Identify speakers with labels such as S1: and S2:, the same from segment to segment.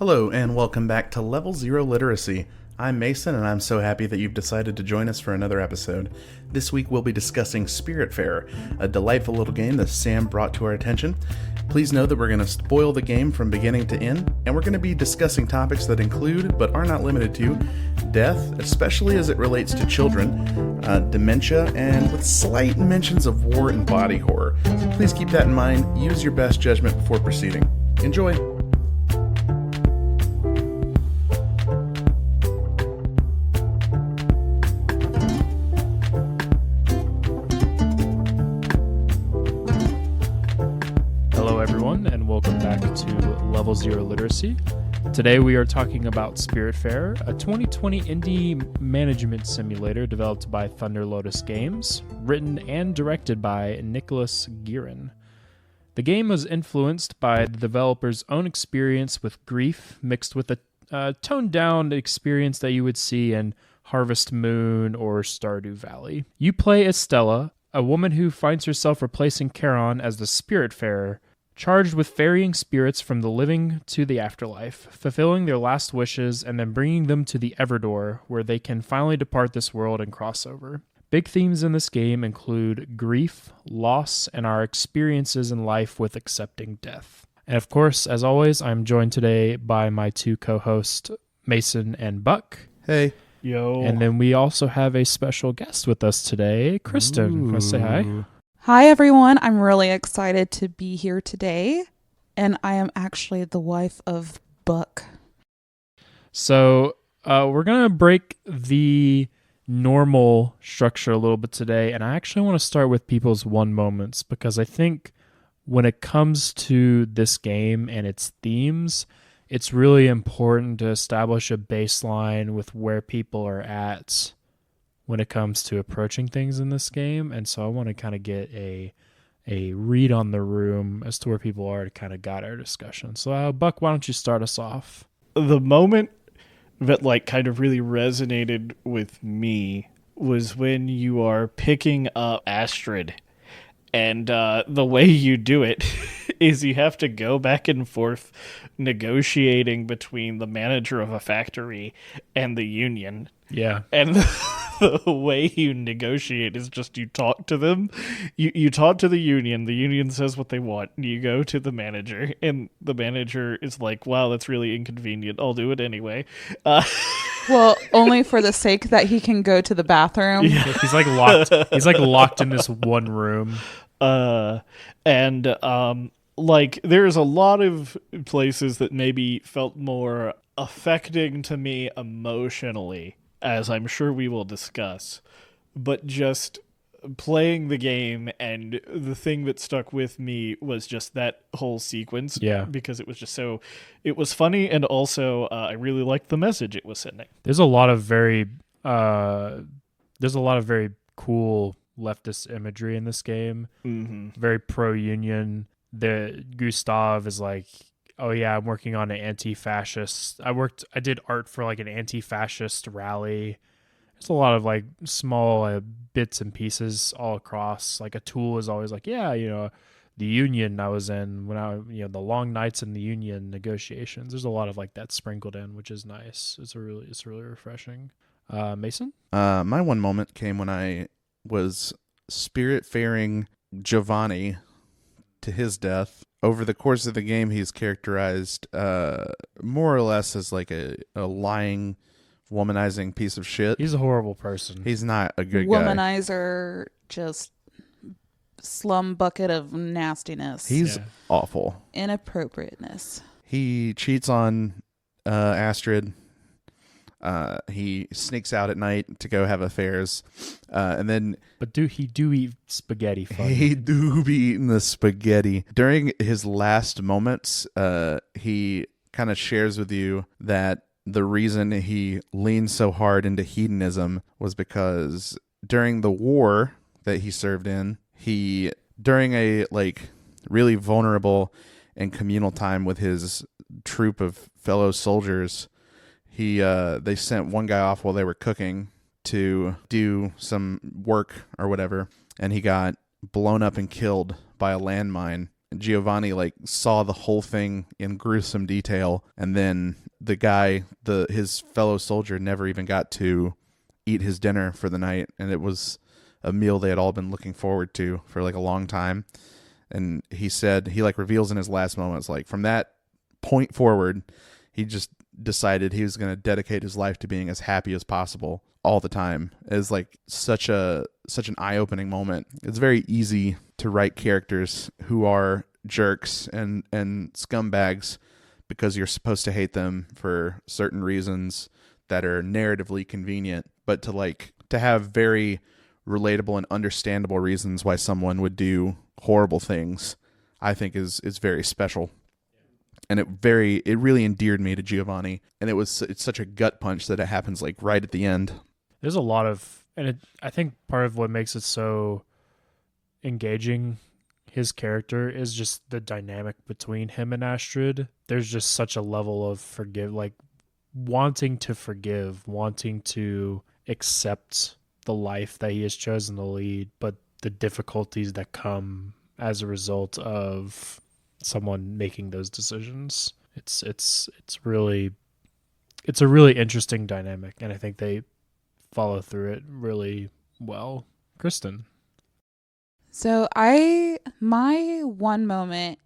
S1: Hello, and welcome back to Level Zero Literacy. I'm Mason, and I'm so happy that you've decided to join us for another episode. This week we'll be discussing Spiritfarer, a delightful little game that Sam brought to our attention. Please know that we're going to spoil the game from beginning to end, and we're going to be discussing topics that include, but are not limited to, death, especially as it relates to children, dementia, and with slight mentions of war and body horror. So please keep that in mind. Use your best judgment before proceeding. Enjoy!
S2: And welcome back to Level Zero Literacy. Today we are talking about Spiritfarer, a 2020 indie management simulator developed by Thunder Lotus Games, written and directed by Nicholas Guerin. The game was influenced by the developer's own experience with grief mixed with a toned-down experience that you would see in Harvest Moon or Stardew Valley. You play as Stella, a woman who finds herself replacing Charon as the Spiritfarer, charged with ferrying spirits from the living to the afterlife, fulfilling their last wishes, and then bringing them to the Everdoor, where they can finally depart this world and cross over. Big themes in this game include grief, loss, and our experiences in life with accepting death. And of course, as always, I'm joined today by my two co-hosts, Mason and Buck.
S1: Hey.
S2: Yo. And then we also have a special guest with us today, Kristen. Want to say hi?
S3: Hi, everyone. I'm really excited to be here today, and I am actually the wife of Buck.
S2: So we're going to break the normal structure a little bit today, and I actually want to start with people's one moments, because I think when it comes to this game and its themes, it's really important to establish a baseline with where people are at when it comes to approaching things in this game. And so I want to kind of get a read on the room as to where people are to kind of guide our discussion. So Buck, why don't you start us off?
S4: The moment that kind of really resonated with me was when you are picking up Astrid. And the way you do it is you have to go back and forth negotiating between the manager of a factory and the union.
S2: Yeah.
S4: And the way you negotiate is just you talk to them. You talk to the union says what they want. You go to the manager, and the manager is like, wow, that's really inconvenient. I'll do it anyway.
S3: Well, only for the sake that he can go to the bathroom.
S2: Yeah. He's like locked. He's like locked in this one room.
S4: There's a lot of places that maybe felt more affecting to me emotionally, as I'm sure we will discuss, but just playing the game, and the thing that stuck with me was just that whole sequence.
S2: Yeah.
S4: Because it was just it was funny, and also I really liked the message it was sending.
S2: There's a lot of very cool leftist imagery in this game.
S4: Mm-hmm.
S2: Very pro-union. The Gustav is like, oh yeah, I'm working on an anti-fascist. I did art for an anti-fascist rally. There's a lot of small bits and pieces all across. A tool is always the union I was in when the long nights in the union negotiations. There's a lot of that sprinkled in, which is nice. It's really refreshing. Mason?
S1: My one moment came when I was spirit-faring Giovanni to his death. Over the course of the game, he's characterized more or less as a lying, womanizing piece of shit.
S2: He's a horrible person.
S1: He's not a good guy.
S3: Womanizer, just slum bucket of nastiness.
S1: He's awful.
S3: Inappropriateness.
S1: He cheats on Astrid. He sneaks out at night to go have affairs, and then.
S2: But he do eat spaghetti? Funny.
S1: He do be eating the spaghetti during his last moments. He kind of shares with you that the reason he leaned so hard into hedonism was because during the war that he served in, during a really vulnerable and communal time with his troop of fellow soldiers. They sent one guy off while they were cooking to do some work or whatever, and he got blown up and killed by a landmine Giovanni like saw the whole thing in gruesome detail, and then the guy, his fellow soldier, never even got to eat his dinner for the night, and it was a meal they had all been looking forward to for like a long time. And he said, he like reveals in his last moments, like from that point forward, he just decided he was going to dedicate his life to being as happy as possible all the time. It's like such an eye-opening moment. It's very easy to write characters who are jerks and scumbags because you're supposed to hate them for certain reasons that are narratively convenient, but to have very relatable and understandable reasons why someone would do horrible things, I think is very special. And it really endeared me to Giovanni, and it's such a gut punch that it happens like right at the end.
S2: There's a lot of, I think part of what makes it so engaging, his character, is just the dynamic between him and Astrid. There's just such a level of wanting to forgive, wanting to accept the life that he has chosen to lead, but the difficulties that come as a result of someone making those decisions. It's a really interesting dynamic, and I think they follow through it really well. Kristen.
S3: So my one moment,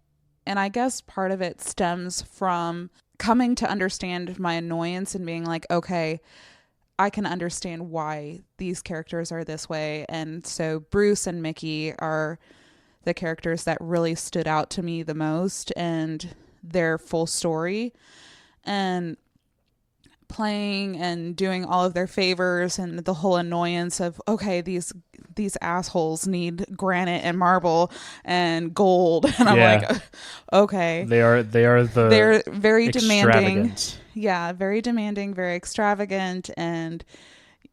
S3: and I guess part of it stems from coming to understand my annoyance and being like, okay, I can understand why these characters are this way. And so Bruce and Mickey are the characters that really stood out to me the most, and their full story, and playing and doing all of their favors, and the whole annoyance of, okay, these assholes need granite and marble and gold, and I'm like, okay,
S2: they're
S3: very demanding.
S2: Yeah,
S3: very demanding, very extravagant, and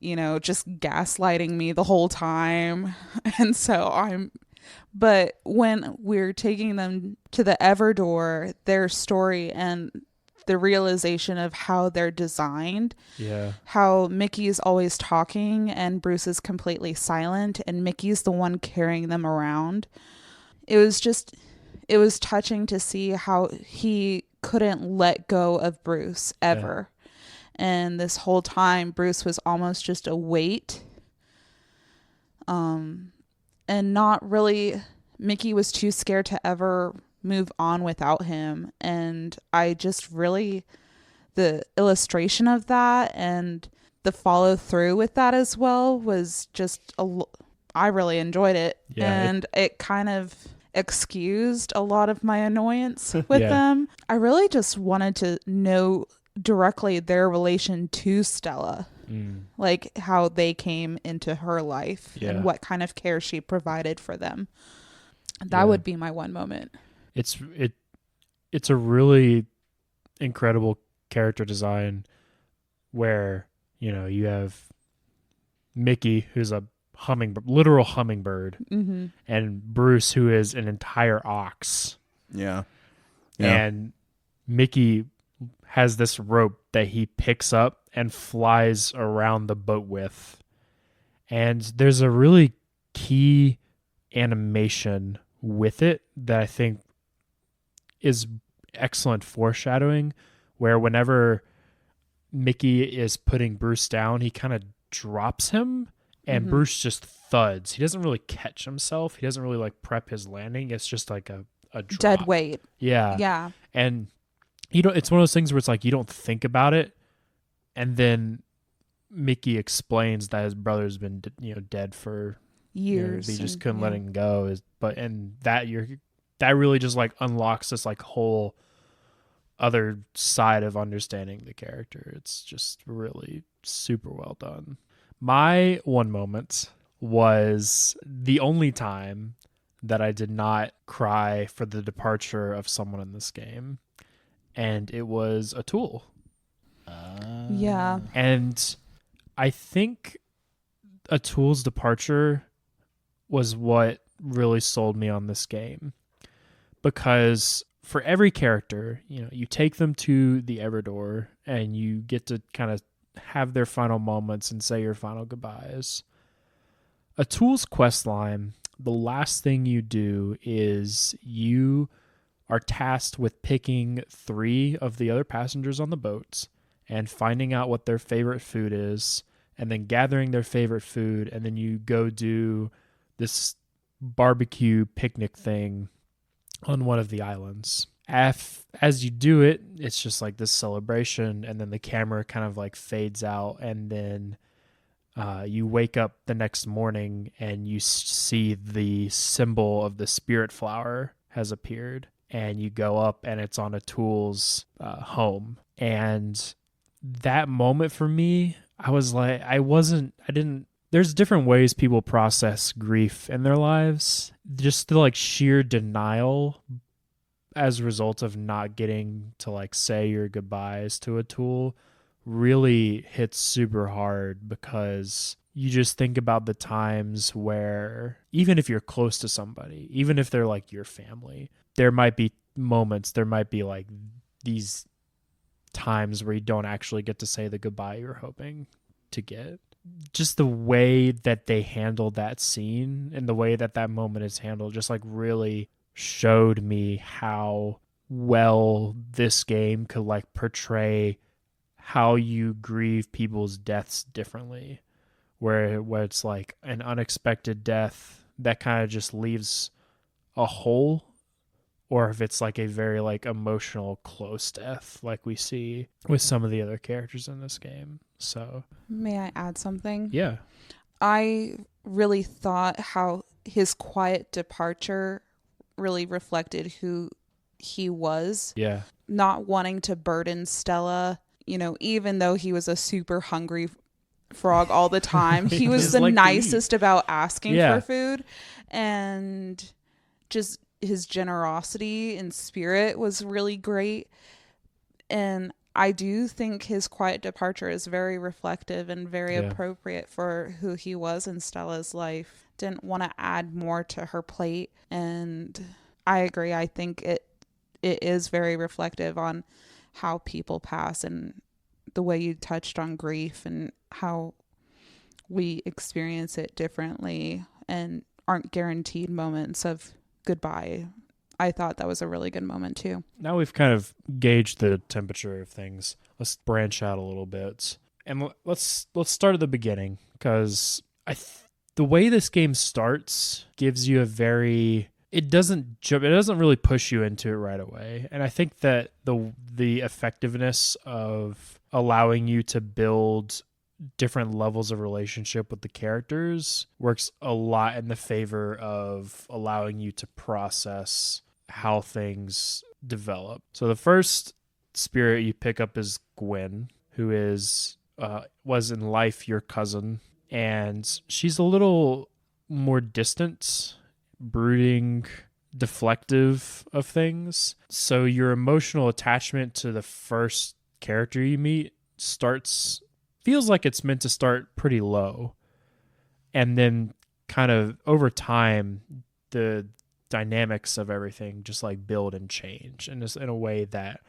S3: just gaslighting me the whole time. And so but when we're taking them to the Everdor, their story and the realization of how they're designed, how Mickey's always talking and Bruce is completely silent, and Mickey's the one carrying them around. It was touching to see how he couldn't let go of Bruce ever. Yeah. And this whole time, Bruce was almost just a weight. And not really, Mickey was too scared to ever move on without him. And I just really, the illustration of that and the follow through with that as well was just, I really enjoyed it. Yeah, and it kind of excused a lot of my annoyance with them. I really just wanted to know directly their relation to Stella. Like how they came into her life and what kind of care she provided for them. That would be my one moment.
S2: It's a really incredible character design where, you have Mickey, who's a literal hummingbird, and Bruce, who is an entire ox. Yeah. And Mickey has this rope that he picks up and flies around the boat with. And there's a really key animation with it that I think is excellent foreshadowing, where whenever Mickey is putting Bruce down, he kind of drops him and Bruce just thuds. He doesn't really catch himself. He doesn't really like prep his landing. It's just like a drop.
S3: Dead weight.
S2: Yeah.
S3: Yeah.
S2: And it's one of those things where it's like you don't think about it, and then Mickey explains that his brother's been dead for
S3: years.
S2: He just couldn't let him go. That really just like unlocks this like whole other side of understanding the character. It's just really super well done. My one moment was the only time that I did not cry for the departure of someone in this game. And it was a tool.
S3: Yeah.
S2: And I think a tool's departure was what really sold me on this game. Because for every character, you take them to the Everdor and you get to kind of have their final moments and say your final goodbyes. A tool's quest line the last thing you do is you are tasked with picking 3 of the other passengers on the boat and finding out what their favorite food is, and then gathering their favorite food, and then you go do this barbecue picnic thing on one of the islands. As you do it, it's just like this celebration, and then the camera kind of like fades out, and then you wake up the next morning and you see the symbol of the Spiritfarer has appeared, and you go up and it's on Atul's home. And that moment for me, I was like, there's different ways people process grief in their lives. Just the like sheer denial as a result of not getting to like say your goodbyes to Atul really hits super hard, because you just think about the times where even if you're close to somebody, even if they're like your family, there might be moments, there might be like these times where you don't actually get to say the goodbye you're hoping to get. Just the way that they handled that scene and the way that that moment is handled just like really showed me how well this game could like portray how you grieve people's deaths differently, where it's like an unexpected death that kind of just leaves a hole, or if it's like a very like emotional close death like we see with some of the other characters in this game. So
S3: May I add something?
S2: yeah.
S3: I really thought how his quiet departure really reflected who he was.
S2: Yeah.
S3: Not wanting to burden Stella, you know, even though he was a super hungry frog all the time, he was the nicest about asking for food, and just his generosity and spirit was really great. And I do think his quiet departure is very reflective and very appropriate for who he was in Stella's life. Didn't want to add more to her plate, and I agree. I think it is very reflective on how people pass and the way you touched on grief and how we experience it differently and aren't guaranteed moments of goodbye. I thought that was a really good moment too.
S2: Now we've kind of gauged the temperature of things. Let's branch out a little bit, and let's start at the beginning, because the way this game starts gives you a very, it doesn't really push you into it right away, and I think that the effectiveness of allowing you to build different levels of relationship with the characters works a lot in the favor of allowing you to process how things develop. So the first spirit you pick up is Gwen, who was in life your cousin, and she's a little more distant, brooding, deflective of things. So your emotional attachment to the first character you meet feels like it's meant to start pretty low, and then kind of over time the dynamics of everything just like build and change, and just in a way that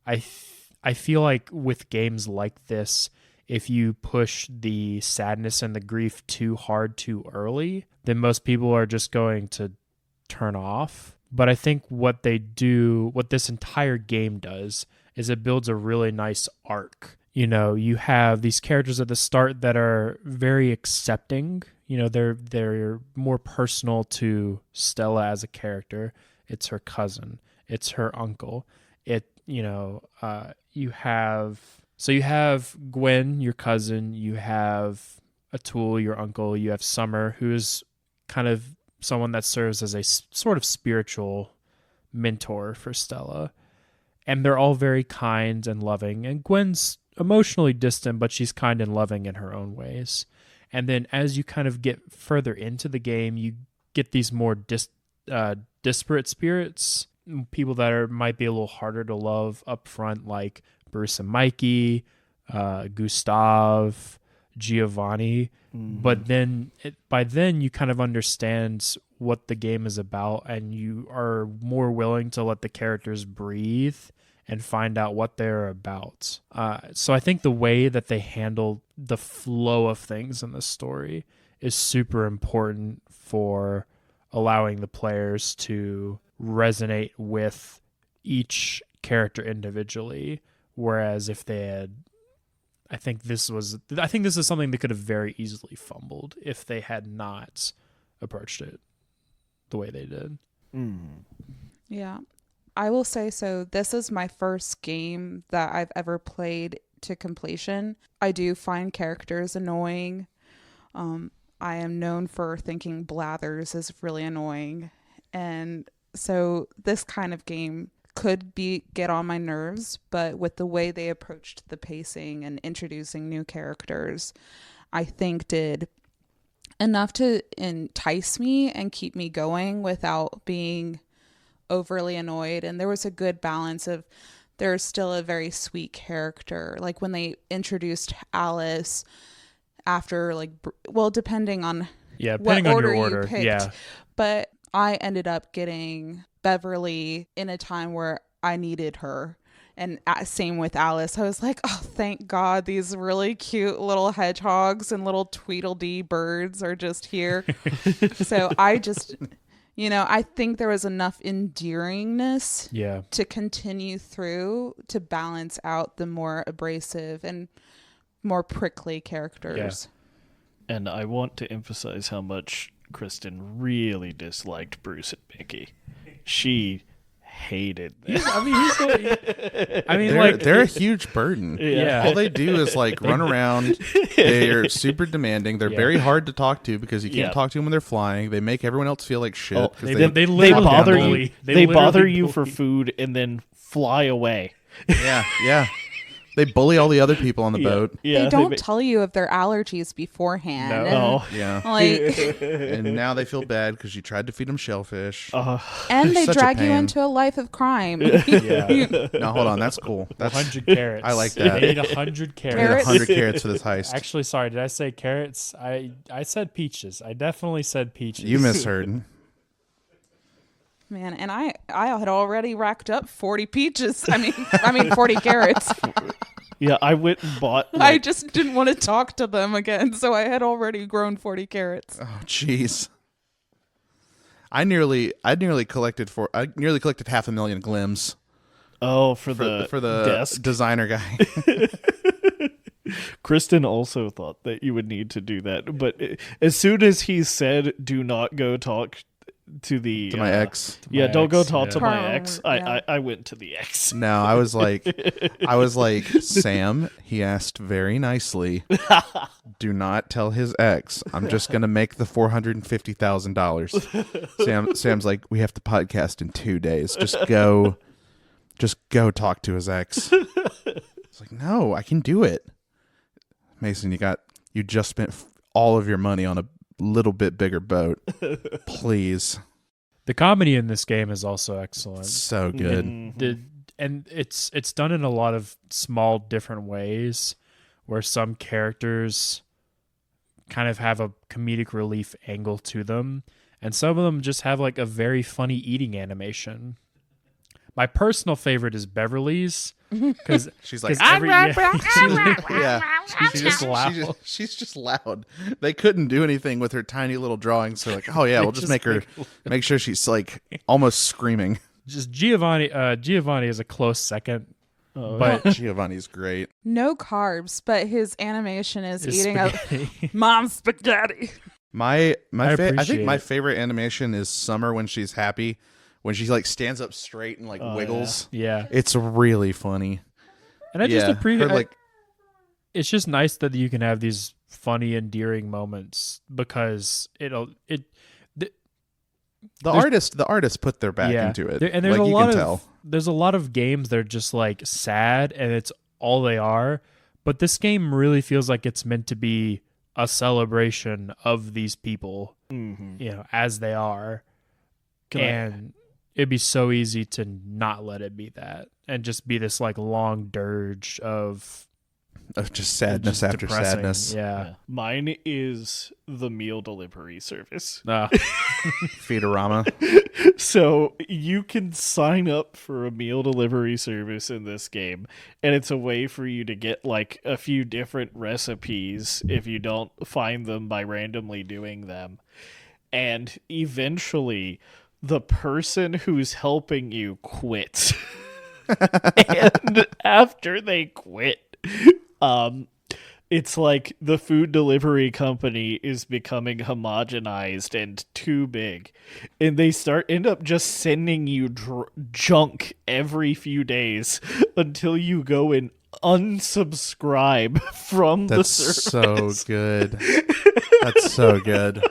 S2: I feel like with games like this, if you push the sadness and the grief too hard too early, then most people are just going to turn off. But I think what this entire game does is it builds a really nice arc. You know, you have these characters at the start that are very accepting. You know, they're more personal to Stella as a character. It's her cousin. It's her uncle. You have Gwen, your cousin. You have Atul, your uncle. You have Summer, who is kind of someone that serves as a sort of spiritual mentor for Stella. And they're all very kind and loving. And Gwen's emotionally distant, but she's kind and loving in her own ways. And then as you kind of get further into the game, you get these more disparate spirits, people that might be a little harder to love up front, like Bruce and Mikey, Gustav, Giovanni. Mm-hmm. But then by then you kind of understand what the game is about, and you are more willing to let the characters breathe and find out what they're about. So I think the way that they handle the flow of things in the story is super important for allowing the players to resonate with each character individually. Whereas if they had, I think this is something they could have very easily fumbled if they had not approached it the way they did.
S3: Yeah. I will say, so this is my first game that I've ever played to completion. I do find characters annoying. I am known for thinking Blathers is really annoying. And so this kind of game could get on my nerves, but with the way they approached the pacing and introducing new characters, I think did enough to entice me and keep me going without being overly annoyed. And there was a good balance of, there's still a very sweet character. Like when they introduced Alice after depending on
S2: depending on your order,
S3: you picked, but I ended up getting Beverly in a time where I needed her. And same with Alice. I was like, oh, thank God these really cute little hedgehogs and little Tweedledee birds are just here. So I just, I think there was enough endearingness to continue through to balance out the more abrasive and more prickly characters.
S4: Yeah. And I want to emphasize how much Kristen really disliked Bruce and Mickey. She hated them.
S1: They're a huge burden.
S2: Yeah.
S1: All they do is run around. They're super demanding. They're very hard to talk to because you can't talk to them when they're flying. They make everyone else feel like shit.
S2: They
S4: bother
S2: bully.
S4: you. They bother you for food and then fly away.
S1: Yeah. They bully all the other people on the boat.
S3: Yeah, they don't tell you of their allergies beforehand.
S4: No.
S1: Yeah. And now they feel bad because you tried to feed them shellfish.
S3: And they drag you into a life of crime.
S1: No, hold on. That's cool. That's
S2: 100 carrots.
S1: I like that.
S2: They need 100 carrots.
S1: We need 100 carrots for this heist.
S2: Actually, sorry, did I say carrots? I said peaches. I definitely said peaches.
S1: You misheard.
S3: Man, and I had already racked up 40 peaches. I mean 40 carrots.
S4: Yeah, I went and bought.
S3: I just didn't want to talk to them again, so I had already grown 40 carrots.
S1: Oh, jeez. I nearly collected 500,000 glims.
S4: Oh, for the desk
S1: designer guy.
S4: Kristen also thought that you would need to do that, but as soon as he said, "Do not go talk to
S1: my ex."
S4: Don't go talk to my ex.
S3: Yeah.
S4: I went to the ex.
S1: No, I was like, Sam, he asked very nicely, do not tell his ex. I'm just going to make the $450,000. Sam's like, we have to podcast in 2 days. Just go talk to his ex. It's like, no, I can do it. Mason, you just spent all of your money on a little bit bigger boat. Please.
S2: The comedy in this game is also excellent.
S1: So good.
S2: And it's done in a lot of small different ways where some characters kind of have a comedic relief angle to them, and some of them just have a very funny eating animation. My personal favorite is Beverly's because
S1: she's like, she's just loud. They couldn't do anything with her tiny little drawings, so we'll just make sure she's almost screaming.
S2: Just Giovanni is a close second. But
S1: Giovanni's great.
S3: No carbs, but his animation is eating up mom's spaghetti.
S1: I think my favorite animation is Summer when she's happy. When she stands up straight and wiggles.
S2: Yeah.
S1: It's really funny.
S2: And I just appreciate it's just nice that you can have these funny, endearing moments because the
S1: artists put their back into it.
S2: And there's a lot of games that are just sad and it's all they are, but this game really feels like it's meant to be a celebration of these people, as they are. It'd be so easy to not let it be that and just be this like long dirge of
S1: just sadness after
S2: depressing.
S1: sadness.
S2: Yeah.
S4: Mine is the meal delivery service.
S1: Feedorama.
S4: So you can sign up for a meal delivery service in this game, and it's a way for you to get like a few different recipes if you don't find them by randomly doing them. and eventually the person who's helping you quits. And after they quit, it's like the food delivery company is becoming homogenized and too big, and they end up just sending you junk every few days until you go and unsubscribe from the service.
S1: That's so good. That's so good.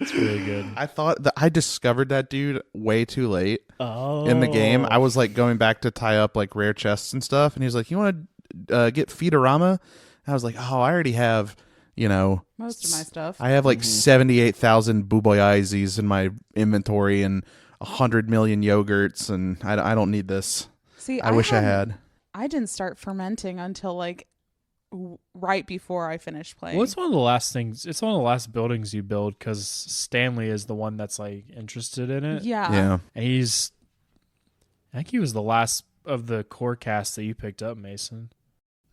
S2: It's really good.
S1: I thought that I discovered that dude way too late in the
S4: Oh.
S1: game. I was like going back to tie up like rare chests and stuff, and he's like, "You want to get Feedorama?" And I was like, "Oh, I already have,
S3: Most of my stuff.
S1: I have like 78,000 Buboyizes in my inventory and 100 million yogurts, and I don't need this.
S3: See,
S1: I wish I had."
S3: I didn't start fermenting until like right before I finished playing.
S2: Well, it's one of the last things. It's one of the last buildings you build because Stanley is the one that's like interested in it.
S3: Yeah.
S1: Yeah.
S2: And I think he was the last of the core cast that you picked up, Mason.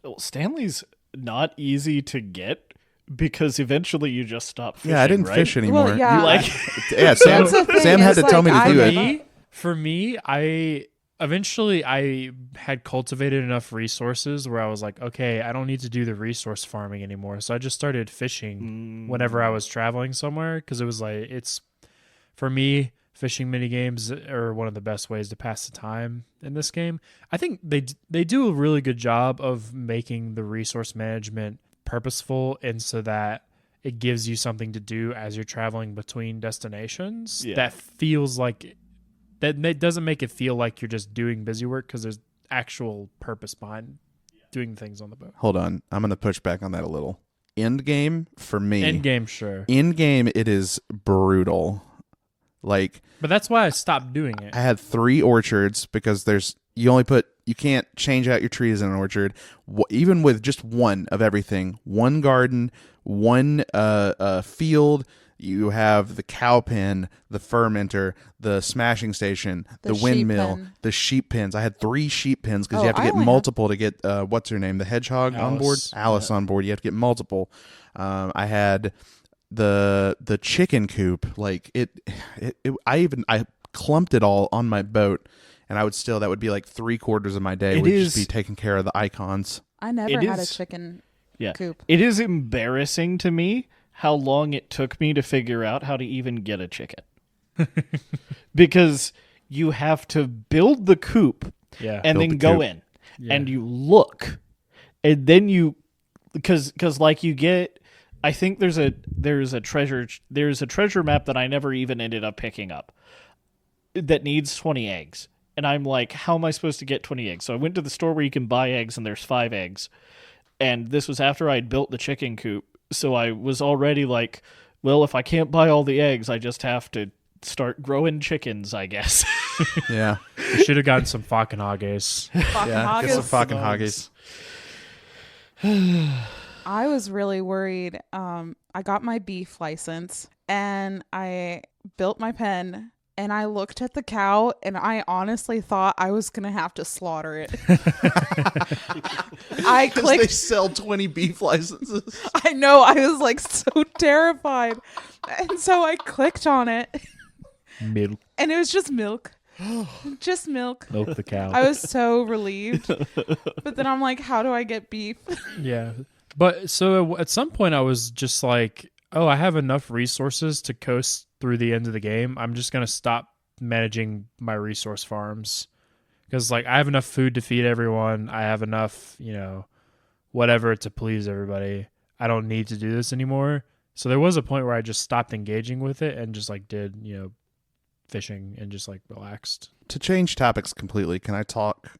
S4: Well, Stanley's not easy to get because eventually you just stop fishing.
S1: Yeah, I didn't
S4: right?
S1: fish anymore.
S3: Well, yeah.
S4: You like
S1: Yeah,
S3: That's the thing,
S1: Sam had
S3: is,
S1: to tell me
S3: like,
S1: to do
S3: I-
S1: it.
S2: For me, I eventually had cultivated enough resources where I was like, okay, I don't need to do the resource farming anymore. So I just started fishing whenever I was traveling somewhere because it was like for me, fishing mini games are one of the best ways to pass the time in this game. I think they do a really good job of making the resource management purposeful and so that it gives you something to do as you're traveling between destinations that feels like that doesn't make it feel like you're just doing busy work because there's actual purpose behind doing things on the boat.
S1: Hold on. I'm going to push back on that a little. End game, for me.
S2: End game, sure.
S1: In game, it is brutal. Like,
S2: But that's why I stopped doing it.
S1: I had 3 orchards because you can't change out your trees in an orchard. Even with just one of everything, one garden, one field. You have the cow pen, the fermenter, the smashing station, the
S3: sheep
S1: windmill,
S3: pen.
S1: the sheep pens. I had 3 sheep pens because
S3: Oh,
S1: you have to
S3: I
S1: get
S3: only
S1: multiple to get what's her name, the hedgehog on board, Alice on board. You have to get multiple. I had the chicken coop. Like I clumped it all on my boat, and that would be like 3/4 of my day would just be taking care of the icons.
S3: I never had a chicken coop.
S4: It is embarrassing to me how long it took me to figure out how to even get a chicken. Because you have to build the coop and then go in and you look and then you because like you get I think there's a treasure map that I never even ended up picking up that needs 20 eggs. And I'm like, how am I supposed to get 20 eggs? So I went to the store where you can buy eggs and there's 5 eggs. And this was after I'd built the chicken coop. So I was already like, well, if I can't buy all the eggs, I just have to start growing chickens, I guess.
S1: Yeah.
S2: You should have gotten some Falkenhages.
S1: Yeah, get some fucking hoggies.
S3: I was really worried. I got my beef license and I built my pen and I looked at the cow and I honestly thought I was going to have to slaughter it. I
S1: They
S3: clicked.
S1: sell 20 beef licenses.
S3: I know. I was like so terrified. And so I clicked on it
S2: Milk
S3: and it was just milk. Just milk.
S2: the cow.
S3: I was so relieved. But then I'm like, how do I get beef?
S2: Yeah. But so at some point I was just like, oh, I have enough resources to coast through the end of the game. I'm just going to stop managing my resource farms. Because like I have enough food to feed everyone. I have enough, whatever to please everybody. I don't need to do this anymore. So there was a point where I just stopped engaging with it and just like did, fishing and just like relaxed.
S1: To change topics completely, can I talk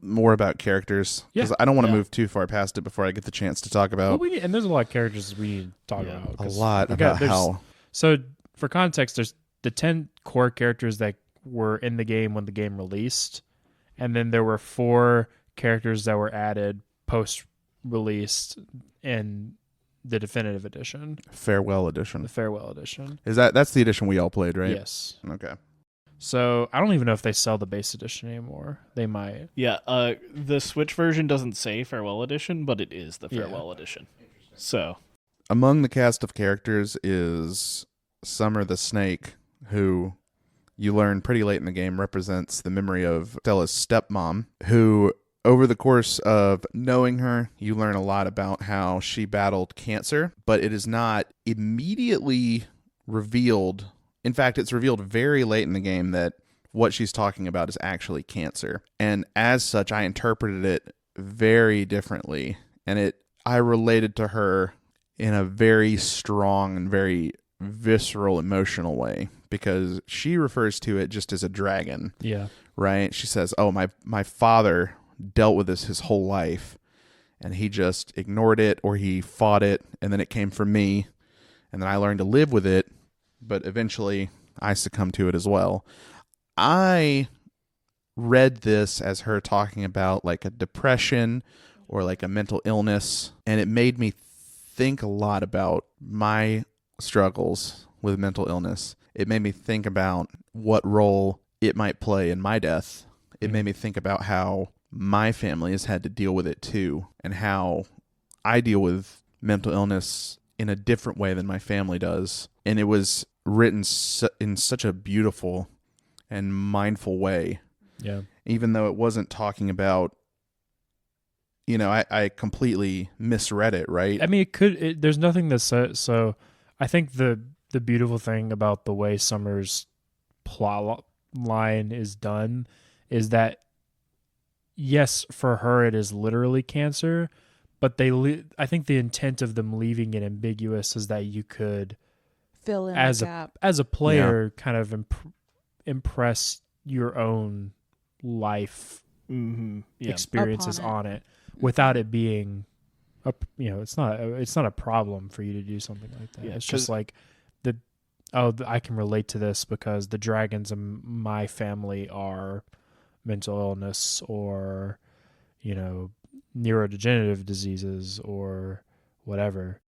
S1: more about characters? Because
S2: Yeah.
S1: I don't want to move too far past it before I get the chance to talk about
S2: And there's a lot of characters we need to talk about.
S1: a
S2: 'cause
S1: lot
S2: we got-
S1: about
S2: there's-
S1: how.
S2: So for context, there's the 10 core characters that were in the game when the game released. And then there were 4 characters that were added post-released in the definitive edition,
S1: Farewell
S2: the
S1: edition.
S2: farewell edition.
S1: That's the edition we all played, right?
S2: Yes.
S1: Okay.
S2: So I don't even know if they sell the base edition anymore. They might.
S4: Yeah, the Switch version doesn't say Farewell Edition, but it is the Farewell Edition. So
S1: Among the cast of characters is Summer the Snake, who you learn pretty late in the game represents the memory of Stella's stepmom, who over the course of knowing her, you learn a lot about how she battled cancer, but it is not immediately revealed. In fact, it's revealed very late in the game that what she's talking about is actually cancer. And as such, I interpreted it very differently. And I related to her in a very strong and very visceral, emotional way, because she refers to it just as a dragon.
S2: Yeah.
S1: Right? She says, oh, my father dealt with this his whole life, and he just ignored it, or he fought it, and then it came for me, and then I learned to live with it, but eventually I succumbed to it as well. I read this as her talking about like a depression or like a mental illness, and it made me think a lot about my struggles with mental illness. It made me think about what role it might play in my death. It made me think about how my family has had to deal with it too, and how I deal with mental illness in a different way than my family does. And it was written in such a beautiful and mindful way.
S2: Yeah.
S1: Even though it wasn't talking about, I completely misread it, right?
S2: I mean, there's nothing that says, so I think the beautiful thing about the way Summer's plot line is done is that, yes, for her it is literally cancer, but I think the intent of them leaving it ambiguous is that you could
S3: fill in
S2: as
S3: the gap.
S2: as a player kind of impress your own life experiences
S3: Upon
S2: on it without it being it's not a problem for you to do something like that. It's just like I can relate to this because the dragons in my family are mental illness or neurodegenerative diseases or whatever.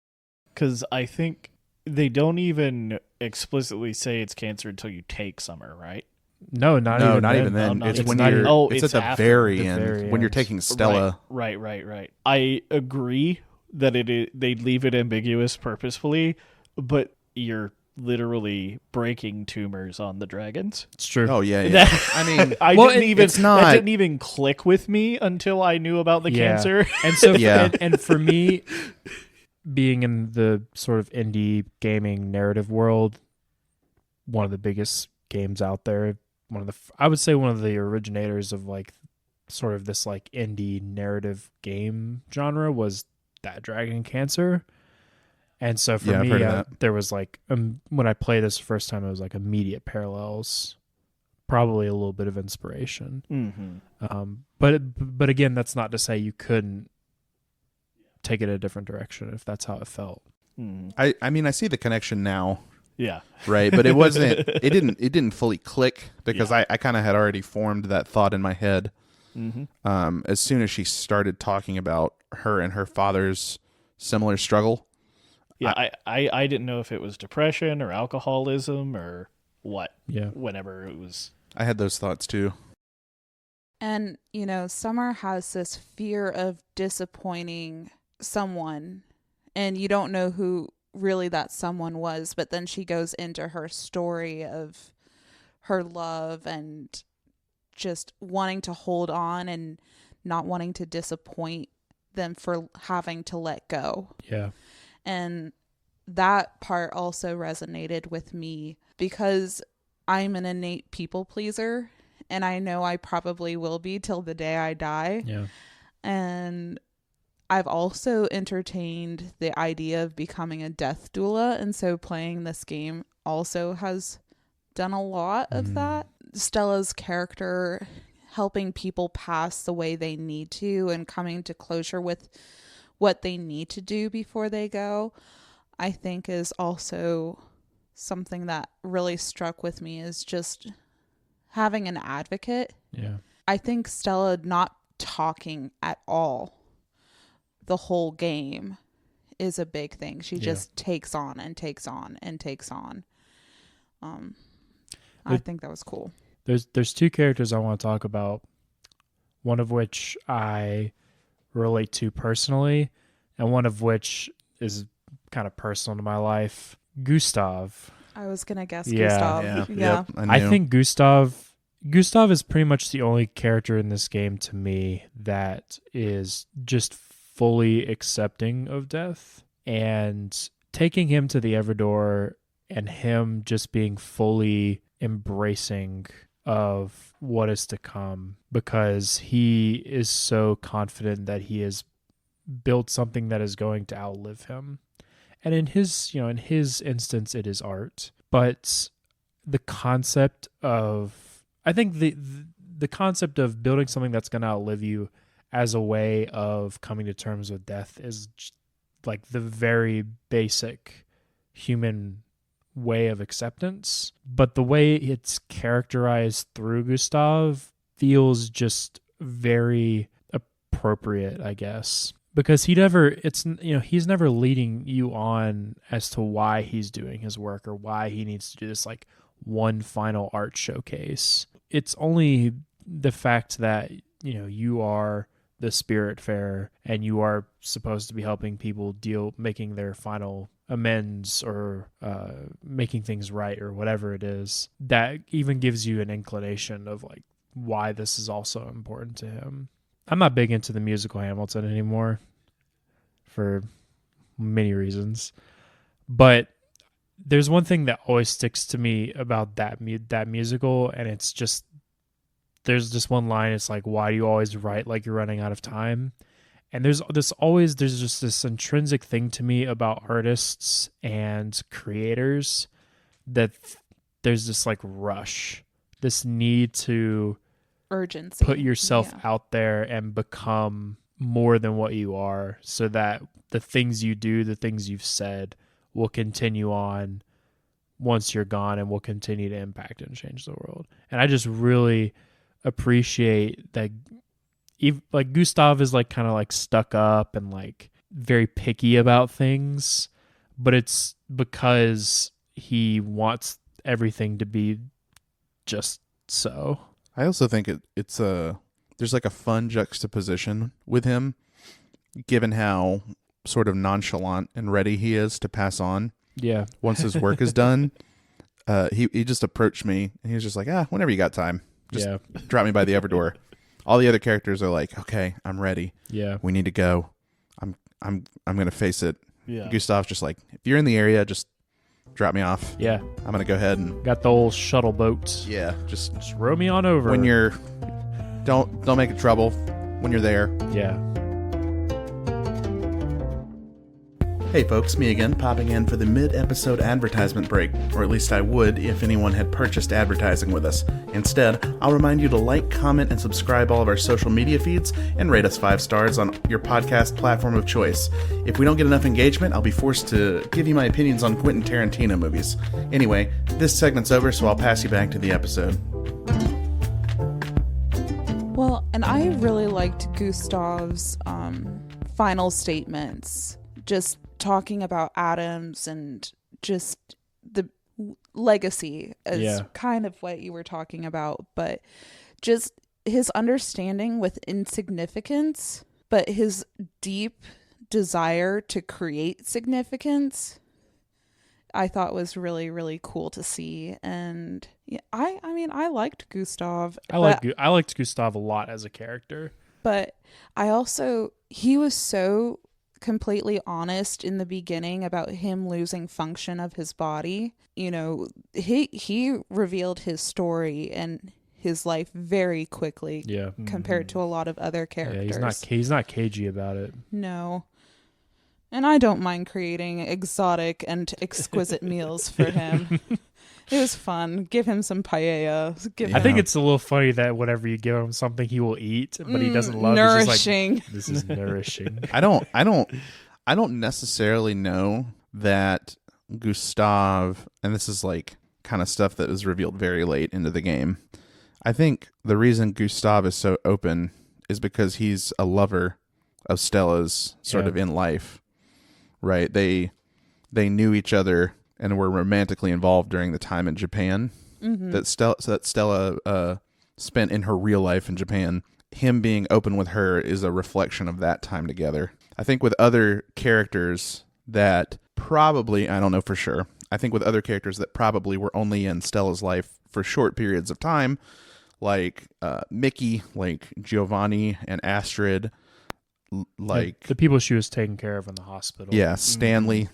S4: Because I think they don't even explicitly say it's cancer until you take Summer, right?
S2: No, not even
S1: then.
S4: No,
S1: It's
S4: it's
S1: when
S4: not
S1: you're.
S4: even- oh,
S1: it's
S4: it's
S1: at the
S4: after
S1: very
S2: the
S1: end
S2: very
S1: when you're
S2: end.
S1: taking Stella.
S4: Right. I agree that they leave it ambiguous purposefully, but you're literally breaking tumors on the dragons.
S2: It's true.
S1: Oh yeah. I mean,
S4: That didn't even click with me until I knew about the cancer.
S2: And so
S1: Yeah.
S2: and for me, being in the sort of indie gaming narrative world, one of the biggest games out there, I would say one of the originators of like sort of this like indie narrative game genre was That Dragon Cancer. And so for
S1: I've
S2: me,
S1: heard of that.
S2: there was like, when I played this the first time, it was like immediate parallels, probably a little bit of inspiration.
S4: Mm-hmm.
S2: But again, that's not to say you couldn't take it a different direction if that's how it felt.
S4: Mm.
S1: I mean, I see the connection now,
S4: Yeah.
S1: right? But it wasn't. It didn't fully click because
S4: Yeah.
S1: I kind of had already formed that thought in my head.
S4: Mm-hmm.
S1: As soon as she started talking about her and her father's similar struggle.
S4: Yeah, I didn't know if it was depression or alcoholism or what.
S2: Yeah.
S4: Whenever it was.
S1: I had those thoughts too.
S3: And, Summer has this fear of disappointing someone, and you don't know who really that someone was, but then she goes into her story of her love and just wanting to hold on and not wanting to disappoint them for having to let go.
S2: Yeah.
S3: And that part also resonated with me because I'm an innate people pleaser, and I know I probably will be till the day I die.
S2: Yeah.
S3: And I've also entertained the idea of becoming a death doula, and so playing this game also has done a lot of that. Stella's character helping people pass the way they need to and coming to closure with what they need to do before they go, I think is also something that really struck with me, is just having an advocate.
S2: Yeah.
S3: I think Stella not talking at all the whole game is a big thing. She just takes on and takes on and takes on. I think that was cool.
S2: There's two characters I want to talk about, one of which I relate to personally, and one of which is kind of personal to my life. Gustav.
S3: I was gonna guess
S2: Yeah.
S3: Gustav.
S1: Yeah.
S3: Yeah.
S1: Yep,
S2: I
S1: knew.
S2: think Gustav is pretty much the only character in this game to me that is just fully accepting of death, and taking him to the Everdoor and him just being fully embracing of what is to come, because he is so confident that he has built something that is going to outlive him. And in his instance, it is art. But the concept of, I think the concept of building something that's going to outlive you as a way of coming to terms with death is like the very basic human way of acceptance. But the way it's characterized through Gustav feels just very appropriate, I guess. Because he's never leading you on as to why he's doing his work or why he needs to do this like one final art showcase. It's only the fact that, you are the Spiritfarer and you are supposed to be helping people making their final amends or making things right or whatever it is, that even gives you an inclination of like why this is also important to him. I'm not big into the musical Hamilton anymore for many reasons, but there's one thing that always sticks to me about that musical, and it's just, there's just one line. It's like, why do you always write like you're running out of time? And there's just this intrinsic thing to me about artists and creators, that there's this like rush, this need to
S3: Urgency.
S2: put yourself
S3: Yeah.
S2: out there and become more than what you are, so that the things you do, the things you've said, will continue on once you're gone and will continue to impact and change the world. And I just really appreciate that. Like Gustav is like kind of like stuck up and like very picky about things, but it's because he wants everything to be just so.
S1: I also think it's there's like a fun juxtaposition with him, given how sort of nonchalant and ready he is to pass on.
S2: Yeah.
S1: Once his work is done, he just approached me and he was just like, whenever you got time, just drop me by the Everdoor. All the other characters are like, okay, I'm ready.
S2: Yeah.
S1: We need to go. I'm gonna face it.
S4: Yeah.
S1: Gustav's just like, if you're in the area, just drop me off.
S2: Yeah.
S1: I'm gonna go ahead and
S2: Got the old shuttle boat.
S1: yeah, just
S2: Just row me on over.
S1: when you're don't make it trouble when you're there.
S2: Yeah.
S1: Hey folks, me again, popping in for the mid-episode advertisement break, or at least I would if anyone had purchased advertising with us. Instead, I'll remind you to like, comment, and subscribe all of our social media feeds, and rate us 5 stars on your podcast platform of choice. If we don't get enough engagement, I'll be forced to give you my opinions on Quentin Tarantino movies. Anyway, this segment's over, so I'll pass you back to the episode.
S3: Well, and I really liked Gustav's final statements, just talking about atoms and just the legacy is kind of what you were talking about, but just his understanding with insignificance, but his deep desire to create significance, I thought was really, really cool to see. And yeah, I mean, I liked Gustav.
S2: I liked Gustav a lot as a character.
S3: But he was so completely honest in the beginning about him losing function of his body. He revealed his story and his life very quickly compared to a lot of other characters.
S2: Yeah, he's not cagey about it.
S3: No. And I don't mind creating exotic and exquisite meals for him. It was fun. Give him some paella.
S2: I think it's a little funny that whenever you give him something he will eat, but he doesn't love.
S3: Nourishing.
S2: He's just like, this is nourishing.
S1: I don't necessarily know that Gustav, and this is like kind of stuff that was revealed very late into the game. I think the reason Gustav is so open is because he's a lover of Stella's sort of in life, right? They knew each other and were romantically involved during the time in Japan that Stella spent in her real life in Japan. Him being open with her is a reflection of that time together. I think with other characters that probably, I don't know for sure, I think with other characters that probably were only in Stella's life for short periods of time, like Mickey, like Giovanni and Astrid, like
S2: the people she was taking care of in the hospital.
S1: yeah, Stanley.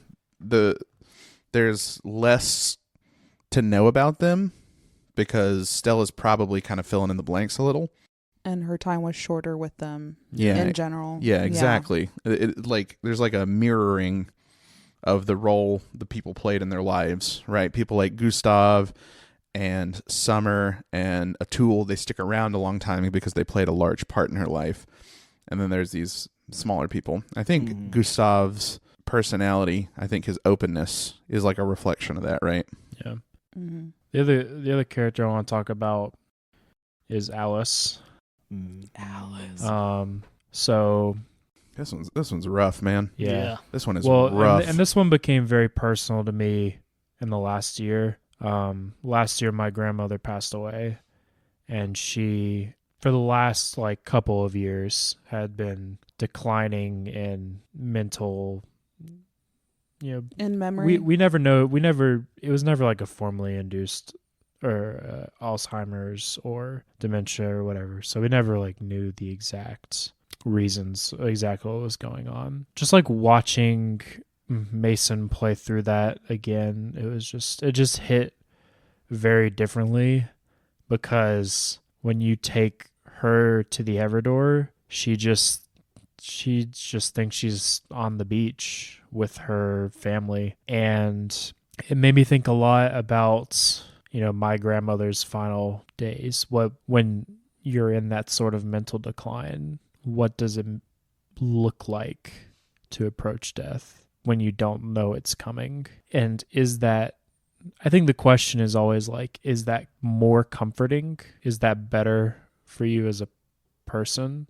S1: There's less to know about them because Stella's probably kind of filling in the blanks a little.
S3: And her time was shorter with them
S1: Yeah.
S3: in general.
S1: Yeah, exactly. Like there's like a mirroring of the role the people played in their lives, right? People like Gustav and Summer and Atul, they stick around a long time because they played a large part in her life. And then there's these smaller people. I think Gustav's personality, I think his openness is like a reflection of that, right?
S2: Yeah.
S3: Mm-hmm.
S2: The other character I want to talk about is Alice.
S3: Alice.
S2: So
S1: this one's rough, man.
S2: yeah.
S1: This one is
S2: well,
S1: rough.
S2: and this one became very personal to me in the last year. Last year my grandmother passed away, and she, for the last like couple of years, had been declining in mental,
S3: In memory.
S2: we never know. It was never like a formally induced or Alzheimer's or dementia or whatever. So we never like knew the exact reasons, exactly what was going on. Just like watching Mason play through that again, it just hit very differently, because when you take her to the Everdor, she just thinks she's on the beach with her family. And it made me think a lot about, my grandmother's final days. When you're in that sort of mental decline, what does it look like to approach death when you don't know it's coming? And I think the question is always like, is that more comforting? Is that better for you as a person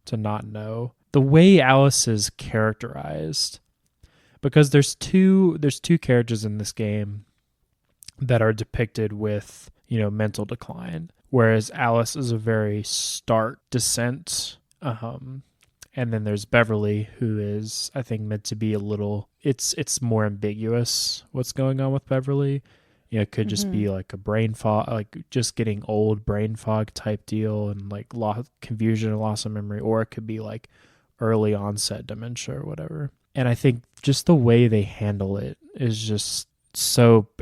S2: to not know? The way Alice is characterized, because there's two characters in this game that are depicted with, mental decline, whereas Alice is a very stark descent. And then there's Beverly, who is, I think, meant to be a little, it's more ambiguous what's going on with Beverly. It could just be like a brain fog, like just getting old brain fog type deal, and like confusion and loss of memory, or it could be like early onset dementia or whatever. And I think just the way they handle it is just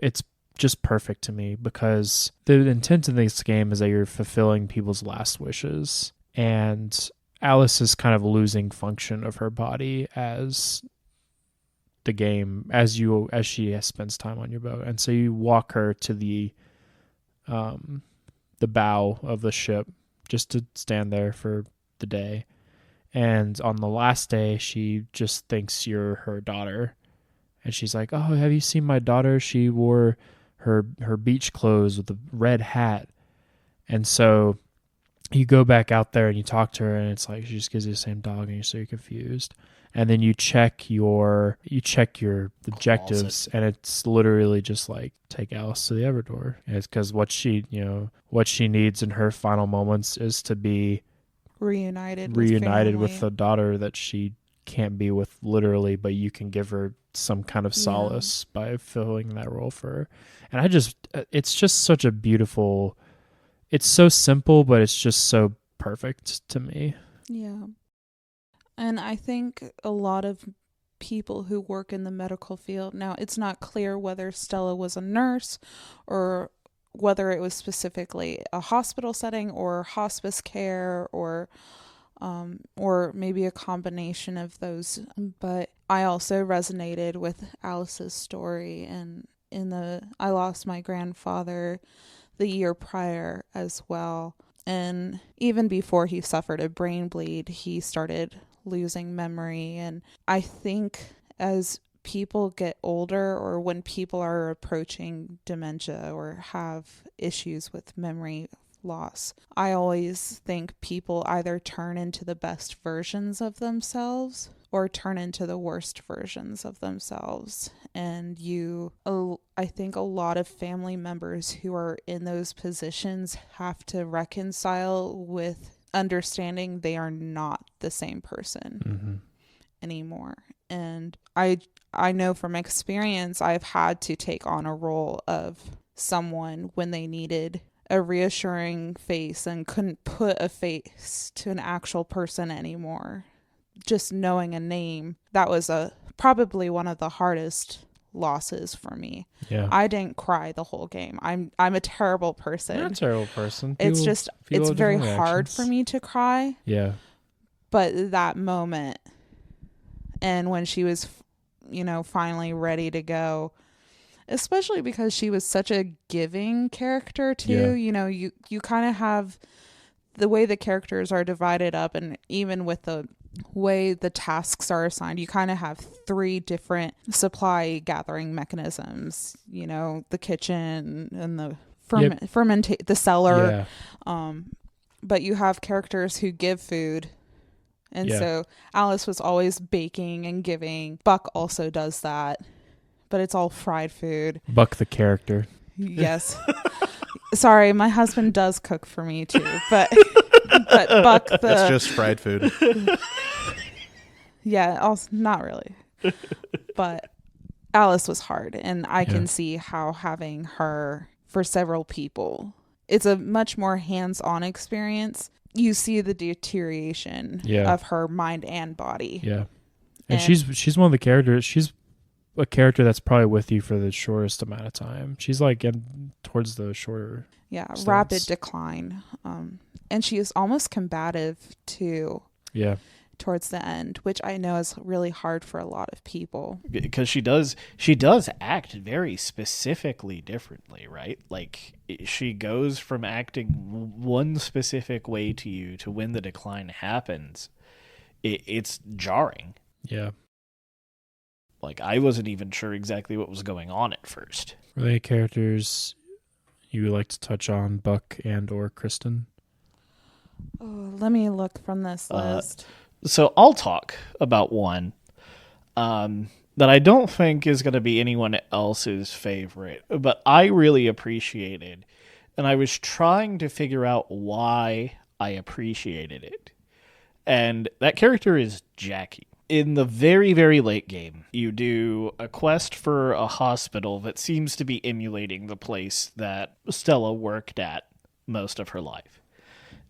S2: it's just perfect to me, because the intent of this game is that you're fulfilling people's last wishes, and Alice is kind of losing function of her body as the game, as she spends time on your boat. And so you walk her to the bow of the ship just to stand there for the day. And on the last day, she just thinks you're her daughter. And she's like, "Oh, have you seen my daughter? She wore her beach clothes with a red hat." And so you go back out there and you talk to her, and it's like she just gives you the same dog, and you're confused. And then you check your objectives, and it's literally just like, take Alice to the Everdor. And it's because what she needs in her final moments is to be
S3: reunited
S2: with a daughter that she can't be with literally, but you can give her some kind of solace by filling that role for her. And it's just such a beautiful, it's so simple, but it's just so perfect to me.
S3: Yeah. And I think a lot of people who work in the medical field, now it's not clear whether Stella was a nurse or whether it was specifically a hospital setting or hospice care or maybe a combination of those. But I also resonated with Alice's story, and I lost my grandfather the year prior as well. And even before he suffered a brain bleed, he started losing memory. And I think as people get older, or when people are approaching dementia or have issues with memory loss, I always think people either turn into the best versions of themselves or turn into the worst versions of themselves. And I think a lot of family members who are in those positions have to reconcile with understanding they are not the same person. anymore. And I know from experience I've had to take on a role of someone when they needed a reassuring face and couldn't put a face to an actual person anymore. Just knowing a name, that was probably one of the hardest losses for me.
S2: Yeah.
S3: I didn't cry the whole game. I'm a terrible person.
S2: You're a terrible person.
S3: It's
S2: People
S3: just
S2: feel
S3: it's very
S2: different
S3: hard
S2: reactions.
S3: for me to cry.
S2: Yeah.
S3: But that moment, and when she was, finally ready to go, especially because she was such a giving character too.
S2: Yeah.
S3: You kind of have the way the characters are divided up, and even with the way the tasks are assigned, you kind of have 3 different supply gathering mechanisms. The kitchen and the the cellar.
S2: Yeah.
S3: But you have characters who give food. And
S2: Yeah.
S3: so Alice was always baking and giving. Buck also does that, but it's all fried food.
S2: Buck the character.
S3: Yes. Sorry, my husband does cook for me too, but Buck the...
S1: That's just fried food.
S3: Yeah, also, not really. But Alice was hard, and I can see how having her for several people, it's a much more hands-on experience. You see the deterioration of her mind and body.
S2: Yeah. And she's one of the characters. She's a character that's probably with you for the shortest amount of time. She's like towards the shorter.
S3: Yeah,
S2: stunts.
S3: Rapid decline. And she is almost combative too.
S2: Yeah.
S3: Towards the end, which I know is really hard for a lot of people.
S4: Because she does act very specifically differently, right? Like she goes from acting one specific way to you to when the decline happens. It's jarring.
S2: Yeah.
S4: Like I wasn't even sure exactly what was going on at first.
S2: Are there any characters you would like to touch on, Buck and or Kristen?
S3: Oh, let me look from this list.
S4: So I'll talk about one that I don't think is going to be anyone else's favorite, but I really appreciated, and I was trying to figure out why I appreciated it. And that character is Jackie. In the very, very late game, you do a quest for a hospital that seems to be emulating the place that Stella worked at most of her life.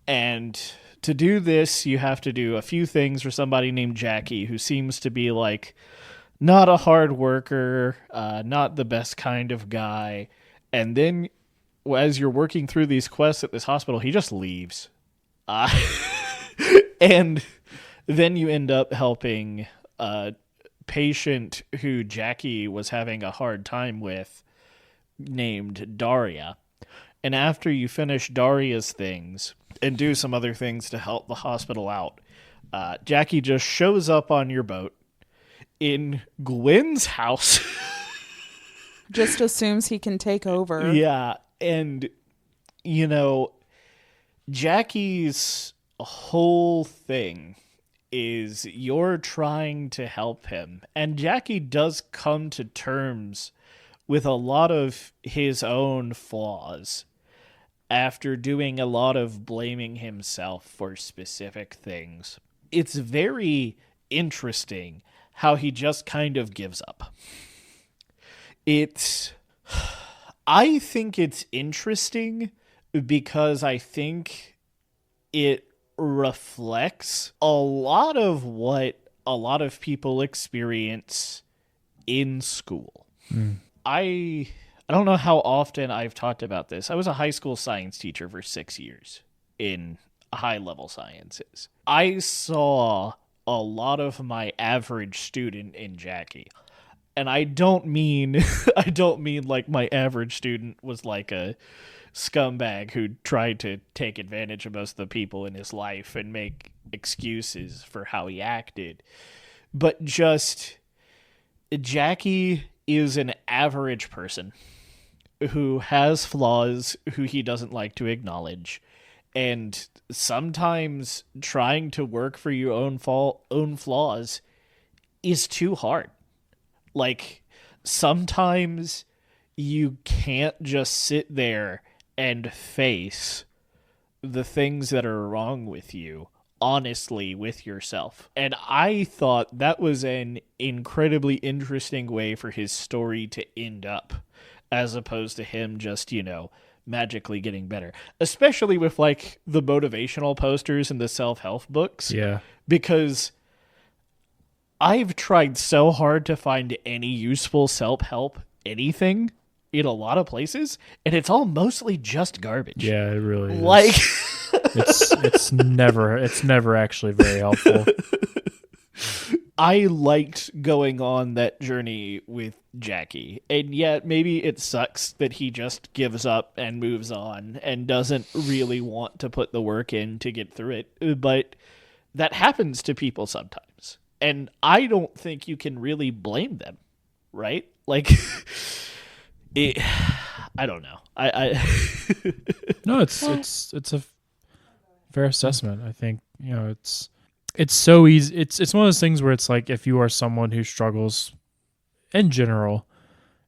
S4: And to do this, you have to do a few things for somebody named Jackie, who seems to be like not a hard worker, not the best kind of guy. And then as you're working through these quests at this hospital, he just leaves. And then you end up helping a patient who Jackie was having a hard time with named Daria. And after you finish Daria's things and do some other things to help the hospital out, Jackie just shows up on your boat in Gwen's house.
S3: Just assumes he can take over.
S4: Yeah. And, Jackie's whole thing is you're trying to help him. And Jackie does come to terms with a lot of his own flaws after doing a lot of blaming himself for specific things. It's very interesting how he just kind of gives up. I think it's interesting because I think it reflects a lot of what a lot of people experience in school. I don't know how often I've talked about this. I was a high school science teacher for 6 years in high-level sciences. I saw a lot of my average student in Jackie. And I don't mean like my average student was like a scumbag who tried to take advantage of most of the people in his life and make excuses for how he acted. But just Jackie is an average person who has flaws, who he doesn't like to acknowledge. And sometimes trying to work for your own flaws is too hard. Like, sometimes you can't just sit there and face the things that are wrong with you honestly with yourself. And I thought that was an incredibly interesting way for his story to end up, as opposed to him just, magically getting better. Especially with like the motivational posters and the self-help books.
S2: Yeah.
S4: Because I've tried so hard to find any useful self-help anything in a lot of places, and it's all mostly just garbage.
S2: Yeah, it really is.
S4: Like
S2: it's never actually very helpful.
S4: I liked going on that journey with Jackie, and yet maybe it sucks that he just gives up and moves on and doesn't really want to put the work in to get through it, but that happens to people sometimes, and I don't think you can really blame them, right? Like, I don't know. I
S2: No, it's a fair assessment. I think, it's so easy. It's one of those things where it's like, if you are someone who struggles in general,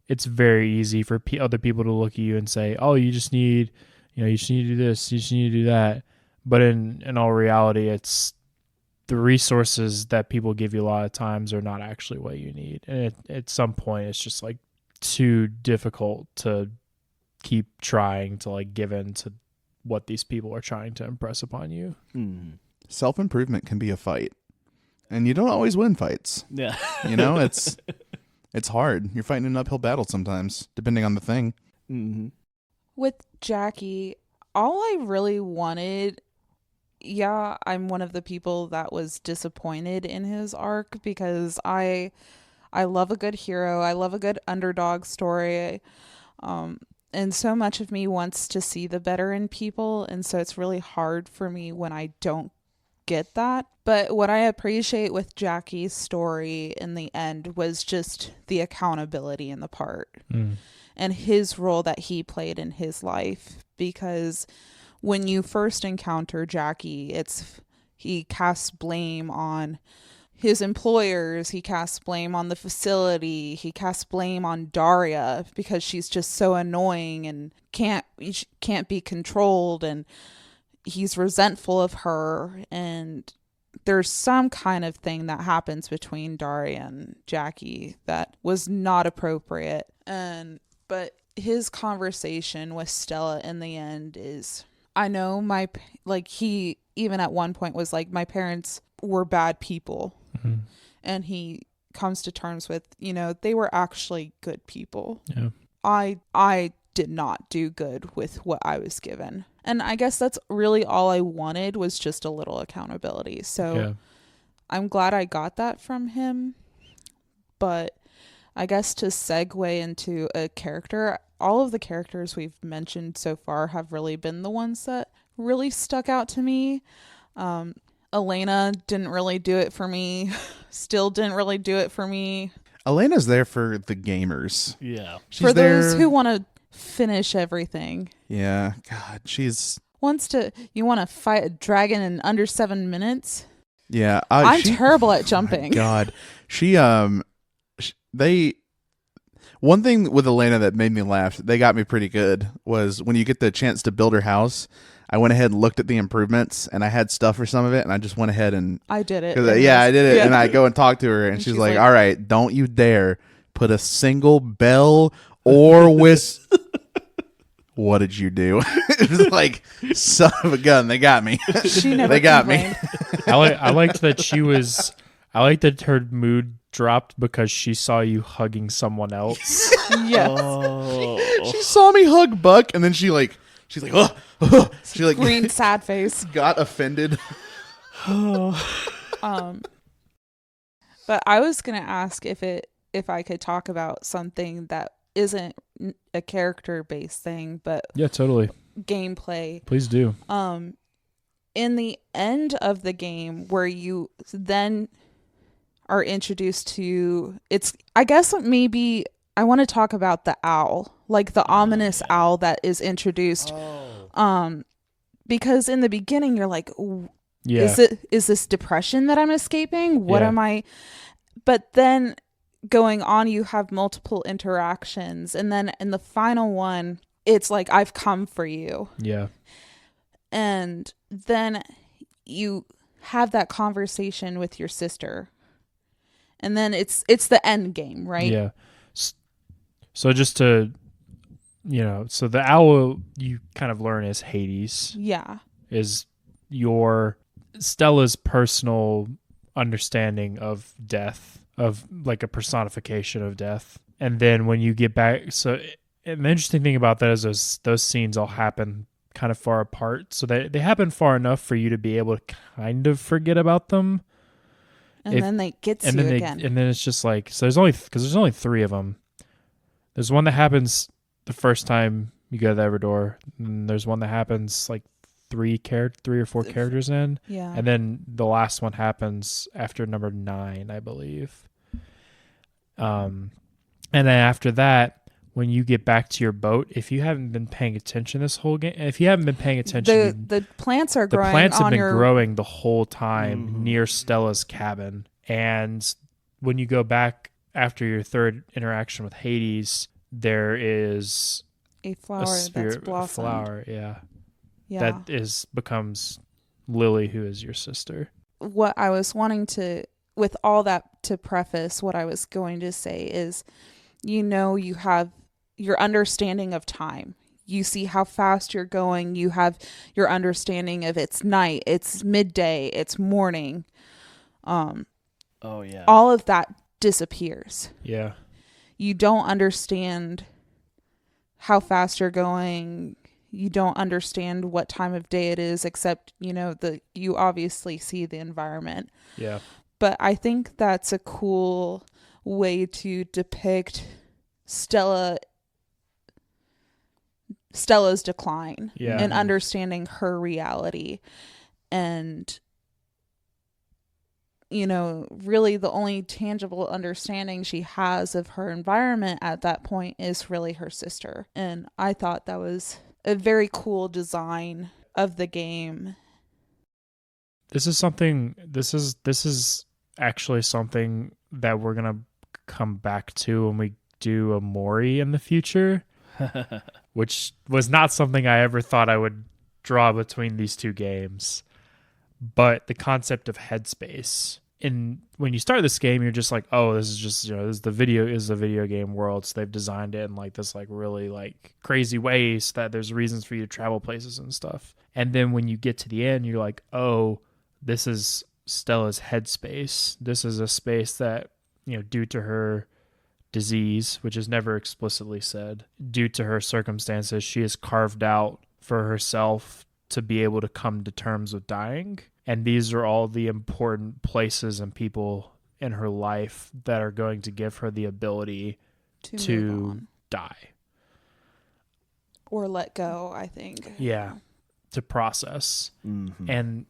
S2: it's very easy for other people to look at you and say, "Oh, you just need, you just need to do this, you just need to do that." But in all reality, it's the resources that people give you a lot of times are not actually what you need. And at some point, it's just like too difficult to keep trying to like give in to what these people are trying to impress upon you.
S1: Self-improvement can be a fight, and you don't always win fights.
S4: yeah.
S1: It's hard. You're fighting an uphill battle sometimes, depending on the thing.
S4: Mm-hmm.
S3: With Jackie, all I really wanted, I'm one of the people that was disappointed in his arc, because I love a good hero. I love a good underdog story. And so much of me wants to see the better in people. And so it's really hard for me when I don't get that. But what I appreciate with Jackie's story in the end was just the accountability in the part and his role that he played in his life. Because when you first encounter Jackie, he casts blame on his employers, he casts blame on the facility, he casts blame on Daria because she's just so annoying and can't be controlled, and he's resentful of her, and there's some kind of thing that happens between Daria and Jackie that was not appropriate. But his conversation with Stella in the end is, I know he even at one point was like, my parents were bad people. Mm-hmm. And he comes to terms with, they were actually good people.
S2: Yeah.
S3: I did not do good with what I was given. And I guess that's really all I wanted, was just a little accountability. So I'm glad I got that from him. But I guess to segue into a character, all of the characters we've mentioned so far have really been the ones that really stuck out to me. Elena didn't really do it for me. Still didn't really do it for me.
S1: Elena's there for the gamers.
S4: Yeah.
S1: She's
S3: for those
S1: there...
S3: who want to finish everything.
S1: Yeah. God,
S3: you want to fight a dragon in under 7 minutes?
S1: Yeah.
S3: I'm terrible at jumping.
S1: God. One thing with Elena that made me laugh, they got me pretty good, was when you get the chance to build her house, I went ahead and looked at the improvements, and I had stuff for some of it, and I just went ahead and...
S3: I did it.
S1: I did it, and I go and talk to her, and she's like, all right, don't you dare put a single bell or whistle... What did you do? It was like, son of a gun, they got me.
S3: She never
S1: They got
S3: complained.
S2: me. I liked that I liked that her mood dropped because she saw you hugging someone else.
S3: Yes.
S4: Oh.
S1: She saw me hug Buck, and then she's like, she like
S3: green sad face.
S1: Got offended.
S3: But I was gonna ask if I could talk about something that isn't a character based thing, but
S2: yeah, totally,
S3: gameplay.
S2: Please do.
S3: In the end of the game, where you then are introduced to, I guess maybe I want to talk about the owl, like the ominous owl that is introduced. Because in the beginning you're like, is this depression that I'm escaping? What am I? But then going on, you have multiple interactions, and then in the final one, it's like, I've come for you.
S2: Yeah.
S3: And then you have that conversation with your sister. And then it's the end game, right?
S2: Yeah. So just to, so the owl you kind of learn is Hades.
S3: Yeah.
S2: Is your Stella's personal understanding of death, of like a personification of death. And then when you get back, so and the interesting thing about that is those scenes all happen kind of far apart. So they happen far enough for you to be able to kind of forget about them.
S3: And then they get you again.
S2: And then it's just like, so there's only 3 of them. There's one that happens the first time you go to the Everdor. And there's one that happens like 3 or 4 characters in.
S3: Yeah.
S2: And then the last one happens after number 9, I believe. And then after that, when you get back to your boat, if you haven't been paying attention this whole game, if you haven't been paying attention,
S3: the plants are growing.
S2: The plants have been
S3: your...
S2: growing the whole time near Stella's cabin. And when you go back after your third interaction with Hades, there is
S3: a flower that's blossomed.
S2: Flower, yeah. That becomes Lily, who is your sister.
S3: What I was wanting to, with all that to preface, what I was going to say is, you have your understanding of time. You see how fast you're going. You have your understanding of it's night, it's midday, it's morning.
S4: Oh yeah.
S3: All of that disappears.
S2: Yeah.
S3: You don't understand how fast you're going. You don't understand what time of day it is, except, you obviously see the environment.
S2: Yeah.
S3: But I think that's a cool way to depict Stella's decline and understanding her reality. And, really the only tangible understanding she has of her environment at that point is really her sister. And I thought that was a very cool design of the game.
S2: This is actually something that we're going to come back to when we do a Mori in the future, which was not something I ever thought I would draw between these 2 games. But the concept of headspace. And when you start this game, you're just like, oh, this is just, this is the video game world. So they've designed it in like this like really like crazy ways so that there's reasons for you to travel places and stuff. And then when you get to the end, you're like, oh, this is Stella's headspace. This is a space that, due to her disease, which is never explicitly said, due to her circumstances, she has carved out for herself to be able to come to terms with dying. And these are all the important places and people in her life that are going to give her the ability to die.
S3: Or let go, I think.
S2: Yeah, to process.
S4: Mm-hmm.
S2: And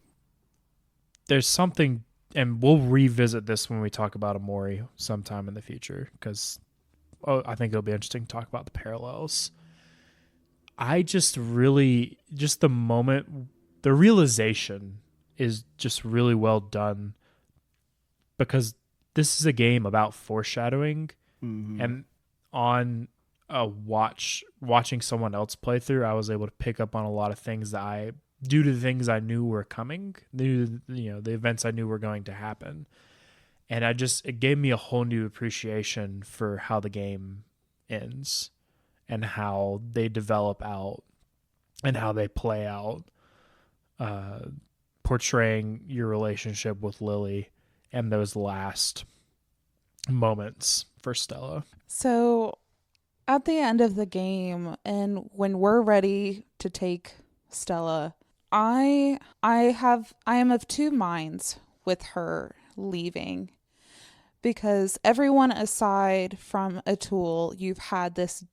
S2: there's something, and we'll revisit this when we talk about Amori sometime in the future, because I think it'll be interesting to talk about the parallels. I just really, the moment, the realization is just really well done, because this is a game about foreshadowing.
S4: Mm-hmm.
S2: And on a watching someone else play through, I was able to pick up on a lot of things that due to the things I knew were coming, the events I knew were going to happen. And it gave me a whole new appreciation for how the game ends and how they develop out and how they play out, portraying your relationship with Lily and those last moments for Stella.
S3: So at the end of the game, and when we're ready to take Stella, I am of 2 minds with her leaving, because everyone aside from Atul, you've had this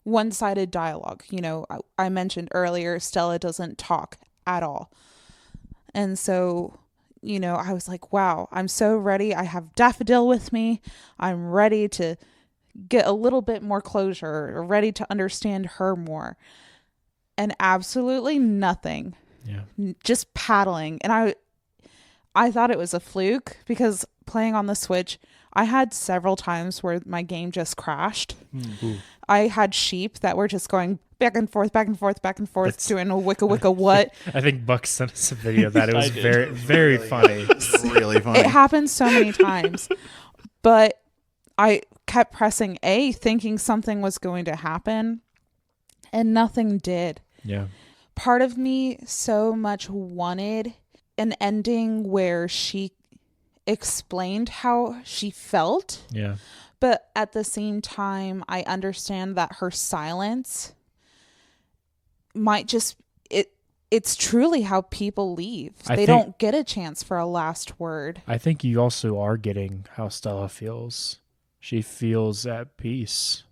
S3: one-sided dialogue. I mentioned earlier, Stella doesn't talk at all. And so, I was like, wow, I'm so ready. I have Daffodil with me. I'm ready to get a little bit more closure, or ready to understand her more. And absolutely nothing.
S2: Yeah.
S3: Just paddling. And I thought it was a fluke, because playing on the Switch, I had several times where my game just crashed.
S2: Ooh.
S3: I had sheep that were just going back and forth, back and forth, back and forth,
S2: That's-
S3: doing a wicka what.
S2: I think Buck sent us a video of that. It was
S4: I did.
S2: very, very funny.
S1: It's really funny.
S3: It happened so many times. But I kept pressing A, thinking something was going to happen, and nothing did.
S2: Yeah.
S3: Part of me so much wanted an ending where she explained how she felt,
S2: Yeah.
S3: but at the same time, I understand that her silence might just it's truly how people leave. They don't get a chance for a last word.
S2: I think you also are getting how Stella feels. She feels at peace.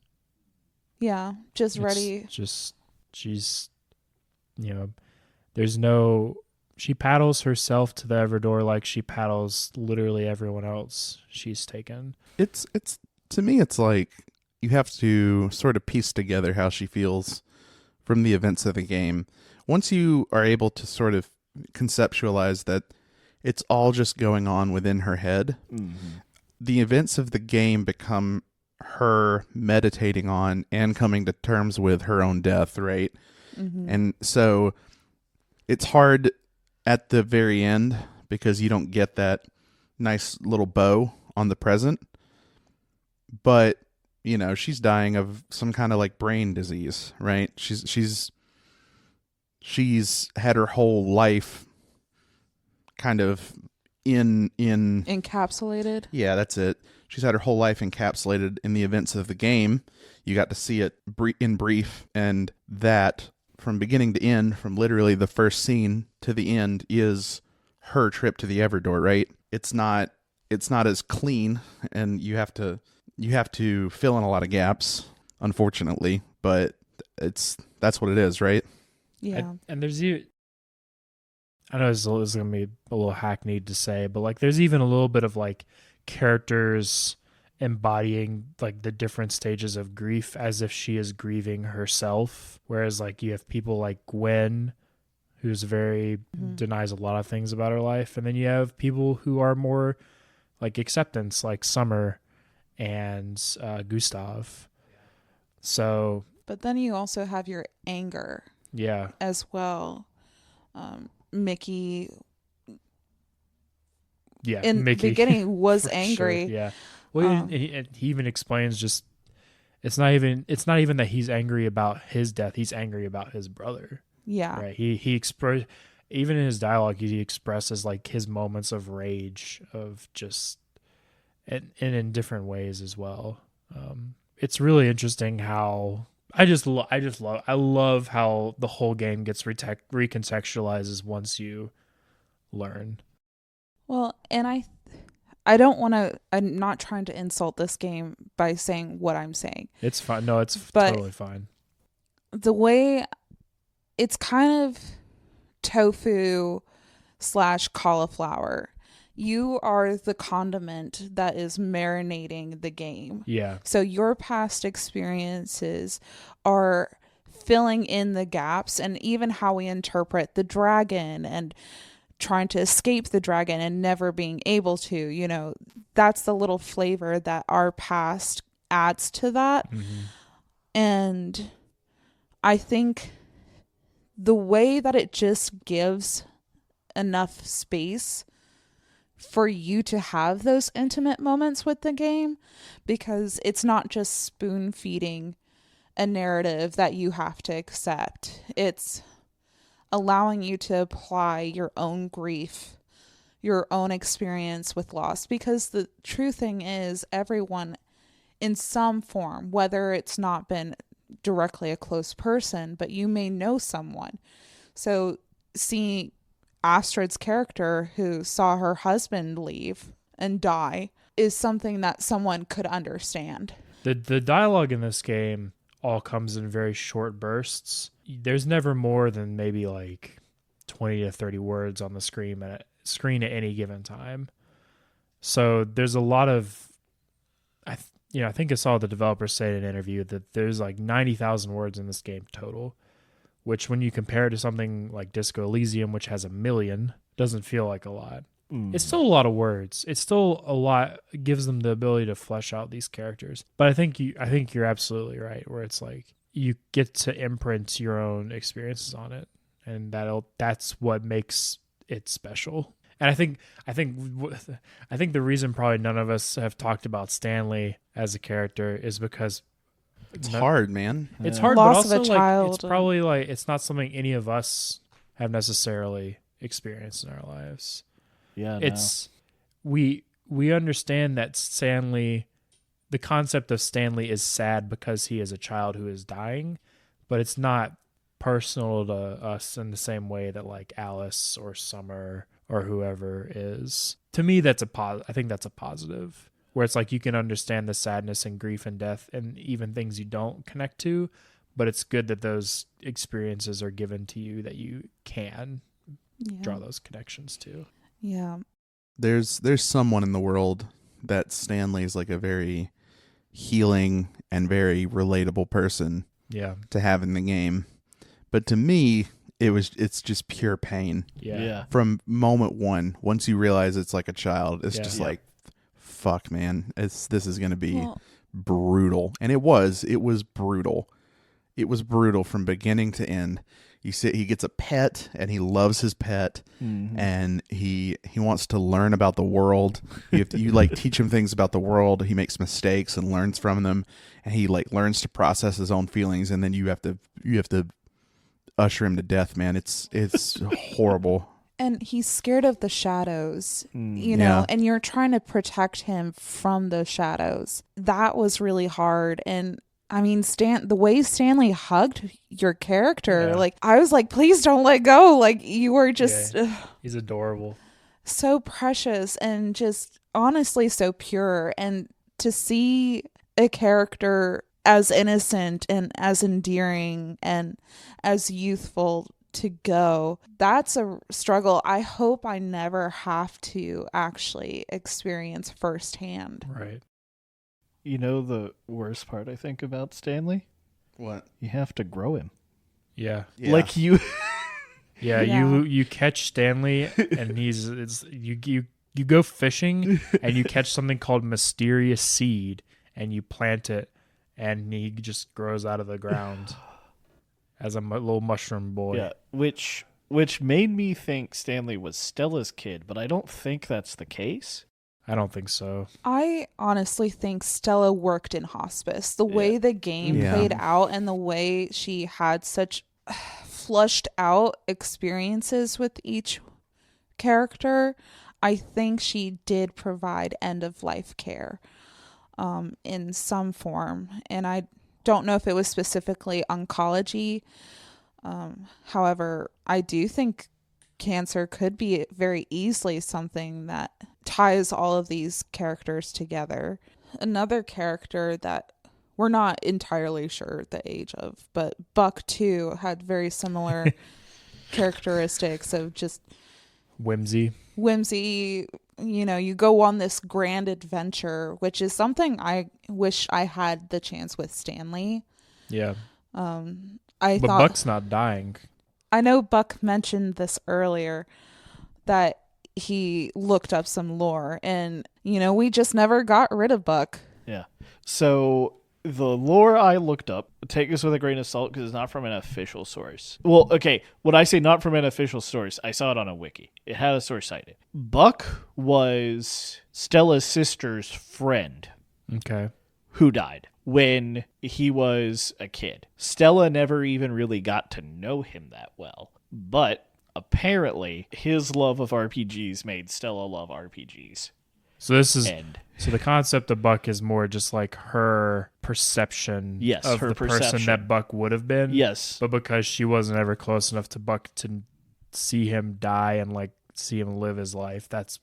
S3: Yeah, just ready.
S2: She's, there's no, she paddles herself to the Everdor like she paddles literally everyone else she's taken.
S1: It's to me, it's like you have to sort of piece together how she feels from the events of the game. Once you are able to sort of conceptualize that it's all just going on within her head, the events of the game become her meditating on and coming to terms with her own death, right?
S3: Mm-hmm.
S1: And so it's hard at the very end because you don't get that nice little bow on the present. But, she's dying of some kind of like brain disease, right? She's had her whole life kind of
S3: Encapsulated.
S1: Yeah, that's it. She's had her whole life encapsulated in the events of the game. You got to see it in brief, and that from beginning to end, from literally the first scene to the end, is her trip to the Everdor, right? It's not as clean, and you have to fill in a lot of gaps, unfortunately, but that's what it is, right?
S3: Yeah.
S2: And there's I know this is going to be a little hackneyed to say, but like there's even a little bit of like characters embodying like the different stages of grief as if she is grieving herself. Whereas like you have people like Gwen, who's very denies a lot of things about her life. And then you have people who are more like acceptance, like Summer and Gustav. So,
S3: But then you also have your anger
S2: yeah.
S3: as well. Mickey
S2: Yeah,
S3: in
S2: Mickey,
S3: the beginning was
S2: for
S3: angry.
S2: Sure, yeah. Well, he even explains just it's not even that he's angry about his death. He's angry about his brother.
S3: Yeah.
S2: Right. He expressed even in his dialogue. He expresses like his moments of rage of just and in different ways as well. It's really interesting how I love how the whole game gets recontextualizes once you learn.
S3: Well, and I don't want to, I'm not trying to insult this game by saying what I'm saying.
S2: It's fine. No, it's
S3: But
S2: totally fine.
S3: the way it's kind of tofu / cauliflower. You are the condiment that is marinating the game.
S2: Yeah.
S3: So your past experiences are filling in the gaps, and even how we interpret the dragon and trying to escape the dragon and never being able to, that's the little flavor that our past adds to that.
S2: Mm-hmm.
S3: And I think the way that it just gives enough space for you to have those intimate moments with the game, because it's not just spoon feeding a narrative that you have to accept. It's allowing you to apply your own grief, your own experience with loss, because the true thing is everyone in some form, whether it's not been directly a close person, but you may know someone. So seeing Astrid's character who saw her husband leave and die is something that someone could understand.
S2: The dialogue in this game all comes in very short bursts. There's never more than maybe like 20 to 30 words on the screen at any given time. So there's a lot of, I think I saw the developer say in an interview that there's like 90,000 words in this game total, which when you compare it to something like Disco Elysium, which has 1 million, doesn't feel like a lot. It's still a lot of words. It's still a lot. It gives them the ability to flesh out these characters. But I think you're absolutely right. Where it's like you get to imprint your own experiences on it, and that's what makes it special. And I think the reason probably none of us have talked about Stanley as a character is because
S1: It's hard, man.
S2: it's hard,
S3: Loss
S2: but
S3: of
S2: also
S3: a
S2: like
S3: child
S2: it's probably like it's not something any of us have necessarily experienced in our lives.
S4: Yeah,
S2: It's we understand that Stanley, the concept of Stanley is sad because he is a child who is dying, but it's not personal to us in the same way that like Alice or Summer or whoever is. To me, I think that's a positive, where it's like you can understand the sadness and grief and death and even things you don't connect to, but it's good that those experiences are given to you that you can draw those connections to.
S3: Yeah.
S1: There's someone in the world that Stanley is like a very healing and very relatable person
S2: Yeah.
S1: to have in the game. But to me, it's just pure pain.
S2: Yeah.
S1: From moment one, once you realize it's like a child, it's just like, fuck, man, this is going to be brutal. And it was brutal. It was brutal from beginning to end. You see, he gets a pet and he loves his pet, and he wants to learn about the world. You like teach him things about the world. He makes mistakes and learns from them, and he like learns to process his own feelings. And then you have to usher him to death, man. It's horrible.
S3: And he's scared of the shadows, you know, and you're trying to protect him from those shadows. That was really hard. And I mean, the way Stanley hugged your character, like I was like, please don't let go. Like you were just
S2: he's adorable.
S3: So precious and just honestly so pure. And to see a character as innocent and as endearing and as youthful to go, that's a struggle I hope I never have to actually experience firsthand.
S2: Right.
S4: You know the worst part I think about Stanley?
S1: What?
S4: You have to grow him.
S2: Yeah.
S4: Like you
S2: Yeah, you catch Stanley and you go fishing and you catch something called mysterious seed and you plant it and he just grows out of the ground as a little mushroom boy.
S4: Yeah, which made me think Stanley was Stella's kid, but I don't think that's the case.
S2: I don't think so.
S3: I honestly think Stella worked in hospice. The way the game played out and the way she had such flushed out experiences with each character, I think she did provide end of life care in some form. And I don't know if it was specifically oncology. However, I do think cancer could be very easily something that ties all of these characters together. Another character that we're not entirely sure the age of, but Buck too had very similar characteristics of just
S2: whimsy.
S3: You know, you go on this grand adventure, which is something I wish I had the chance with Stanley.
S2: Yeah.
S3: But
S2: Buck's not dying.
S3: I know Buck mentioned this earlier, that he looked up some lore and, you know, we just never got rid of Buck.
S4: Yeah. So the lore I looked up, take this with a grain of salt because it's not from an official source. Well, okay, when I say not from an official source, I saw it on a wiki. It had a source cited. Buck was Stella's sister's friend.
S2: Okay.
S4: Who died when he was a kid. Stella never even really got to know him that well. But apparently, his love of RPGs made Stella love RPGs.
S2: So so the concept of Buck is more just like her perception of the person that Buck would have been.
S4: Yes.
S2: But because she wasn't ever close enough to Buck to see him die and like see him live his life, that's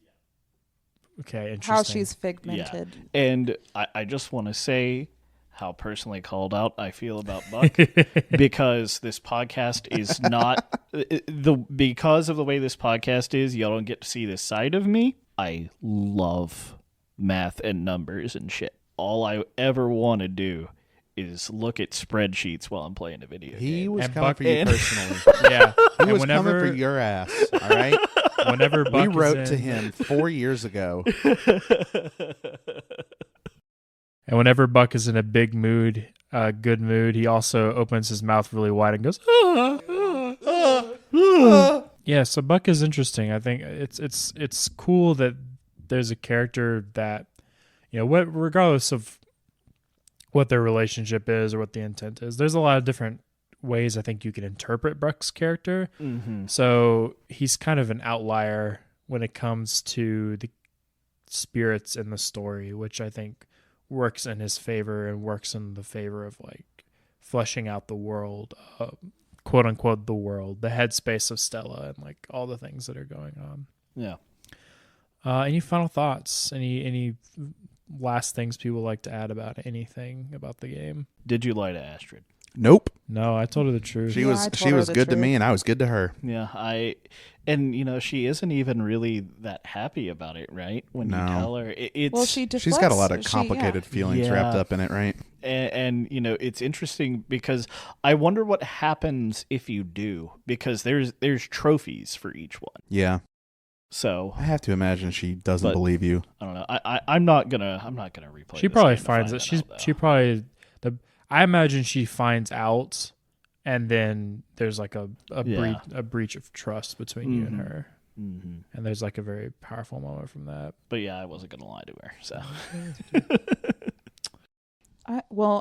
S2: okay, interesting.
S3: How she's figmented.
S4: Yeah. And I just want to say how personally called out I feel about Buck because this podcast is not because of the way this podcast is, y'all don't get to see this side of me. I love math and numbers and shit. All I ever want to do is look at spreadsheets while I'm playing a video game.
S1: He was
S2: And
S1: coming
S2: Buck-
S1: for you personally.
S2: Yeah.
S1: He was coming for your ass, all right?
S2: whenever Buck
S1: We wrote
S2: is
S1: to
S2: in,
S1: him 4 years ago.
S2: and whenever Buck is in a big mood, good mood, he also opens his mouth really wide and goes, Yeah, so Buck is interesting. I think it's cool that there's a character that, regardless of what their relationship is or what the intent is, there's a lot of different ways I think you can interpret Buck's character.
S4: Mm-hmm.
S2: So he's kind of an outlier when it comes to the spirits in the story, which I think works in his favor and works in the favor of like fleshing out the world, quote unquote, the world, the headspace of Stella, and like all the things that are going on.
S4: Yeah.
S2: Any final thoughts? Any last things people like to add about anything about the game?
S4: Did you lie to Astrid?
S1: Nope.
S2: No, I told her the truth.
S1: She
S3: Yeah, I
S1: was
S3: told her the
S1: good to me,
S3: truth.
S1: and I was good to her.
S4: Yeah, she isn't even really that happy about it, right? When you
S1: No.
S4: tell her, it's
S3: Well, she
S1: She's got a lot of
S3: deflects.
S1: complicated feelings
S4: Yeah.
S1: wrapped up in it, right?
S4: and it's interesting because I wonder what happens if you do, because there's trophies for each one.
S1: Yeah.
S4: So
S1: I have to imagine she doesn't
S4: But-
S1: believe you.
S4: I don't know. I'm not gonna replay.
S2: She
S4: this
S2: probably
S4: game to
S2: finds
S4: find
S2: it.
S4: that out,
S2: She
S4: though.
S2: probably I imagine she finds out, and then there's like a
S4: Yeah.
S2: breach of trust between you and
S4: Mhm.
S2: her,
S4: Mm-hmm.
S2: and there's like a very powerful moment from that.
S4: But yeah, I wasn't gonna lie to her. So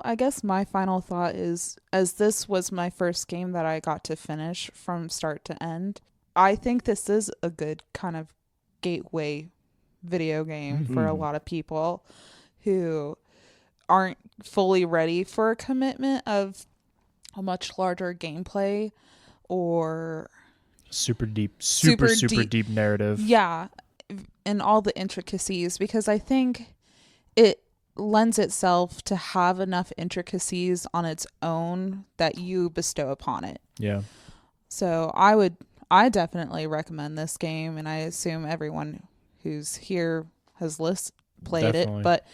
S3: I guess my final thought is, as this was my first game that I got to finish from start to end, I think this is a good kind of gateway video game for a
S4: Mhm.
S3: lot of people who aren't fully ready for a commitment of a much larger gameplay or
S2: Super deep narrative.
S3: yeah, and all the intricacies, because I think it lends itself to have enough intricacies on its own that you bestow upon it.
S2: Yeah.
S3: So I definitely recommend this game, and I assume everyone who's here has played
S2: Definitely.
S3: it. But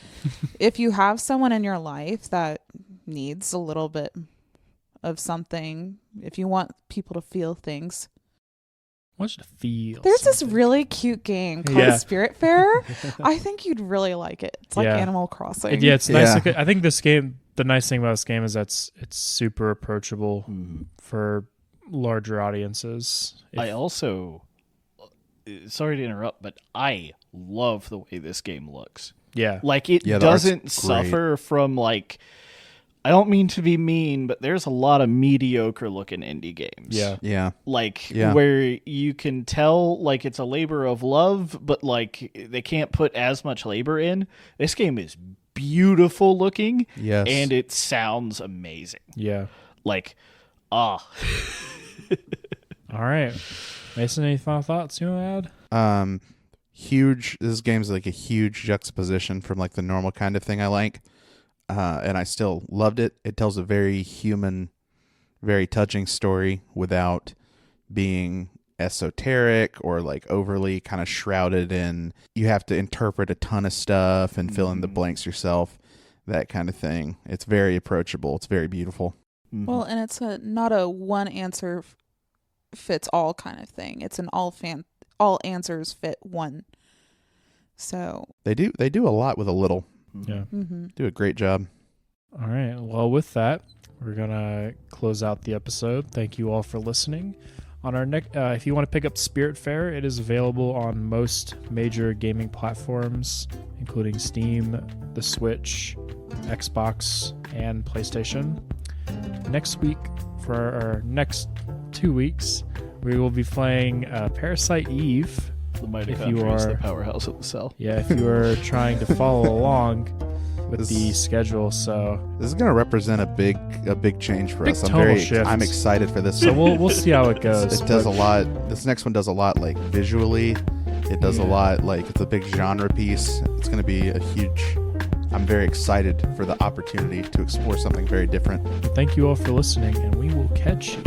S3: if you have someone in your life that needs a little bit of something, if you want people to feel things,
S2: I want you to feel.
S3: there's this
S2: something.
S3: really cute game called
S2: Yeah.
S3: Spiritfarer. I think you'd really like it. It's like
S2: Yeah.
S3: Animal Crossing.
S2: Yeah, it's nice.
S1: Yeah.
S2: I think this game. The nice thing about this game is that it's super approachable for larger audiences.
S4: I also, sorry to interrupt, but I love the way this game looks.
S2: Yeah.
S4: Like it
S1: Yeah, the art's
S4: doesn't
S1: great.
S4: suffer from like. I don't mean to be mean, but there's a lot of mediocre looking indie games.
S2: Yeah.
S1: Yeah.
S4: Like
S1: Yeah.
S4: where you can tell like it's a labor of love, but like they can't put as much labor in. This game is beautiful looking
S1: Yes.
S4: and it sounds amazing.
S2: Yeah.
S4: Like,
S2: All right. Mason, any final thoughts you want to add?
S1: Huge. This game's like a huge juxtaposition from like the normal kind of thing I like. And I still loved it. It tells a very human, very touching story without being esoteric or like overly kind of shrouded in, you have to interpret a ton of stuff and fill in the blanks yourself, that kind of thing. It's very approachable. It's very beautiful.
S3: Well, and it's not a one answer fits all kind of thing. It's an all answers fit one. So
S1: They do a lot with a little.
S2: Yeah.
S1: Do a great job.
S2: All right. Well, with that, we're going to close out the episode. Thank you all for listening. On our next, if you want to pick up Spiritfarer, it is available on most major gaming platforms, including Steam, the Switch, Xbox, and PlayStation. Next week, for our next 2 weeks, we will be playing Parasite Eve.
S4: the
S2: If you
S4: mitochondria is
S2: are-
S4: the powerhouse of the cell.
S2: Yeah, if you are trying to follow along with the schedule. So
S1: This is going to represent a big change for
S2: Big
S1: us.
S2: tonal shift.
S1: I'm excited for this.
S2: So we'll see how it goes.
S1: It does a lot. This next one does a lot like visually. It does a lot like it's a big genre piece. It's going to be a huge. I'm very excited for the opportunity to explore something very different.
S2: Thank you all for listening, and we will catch you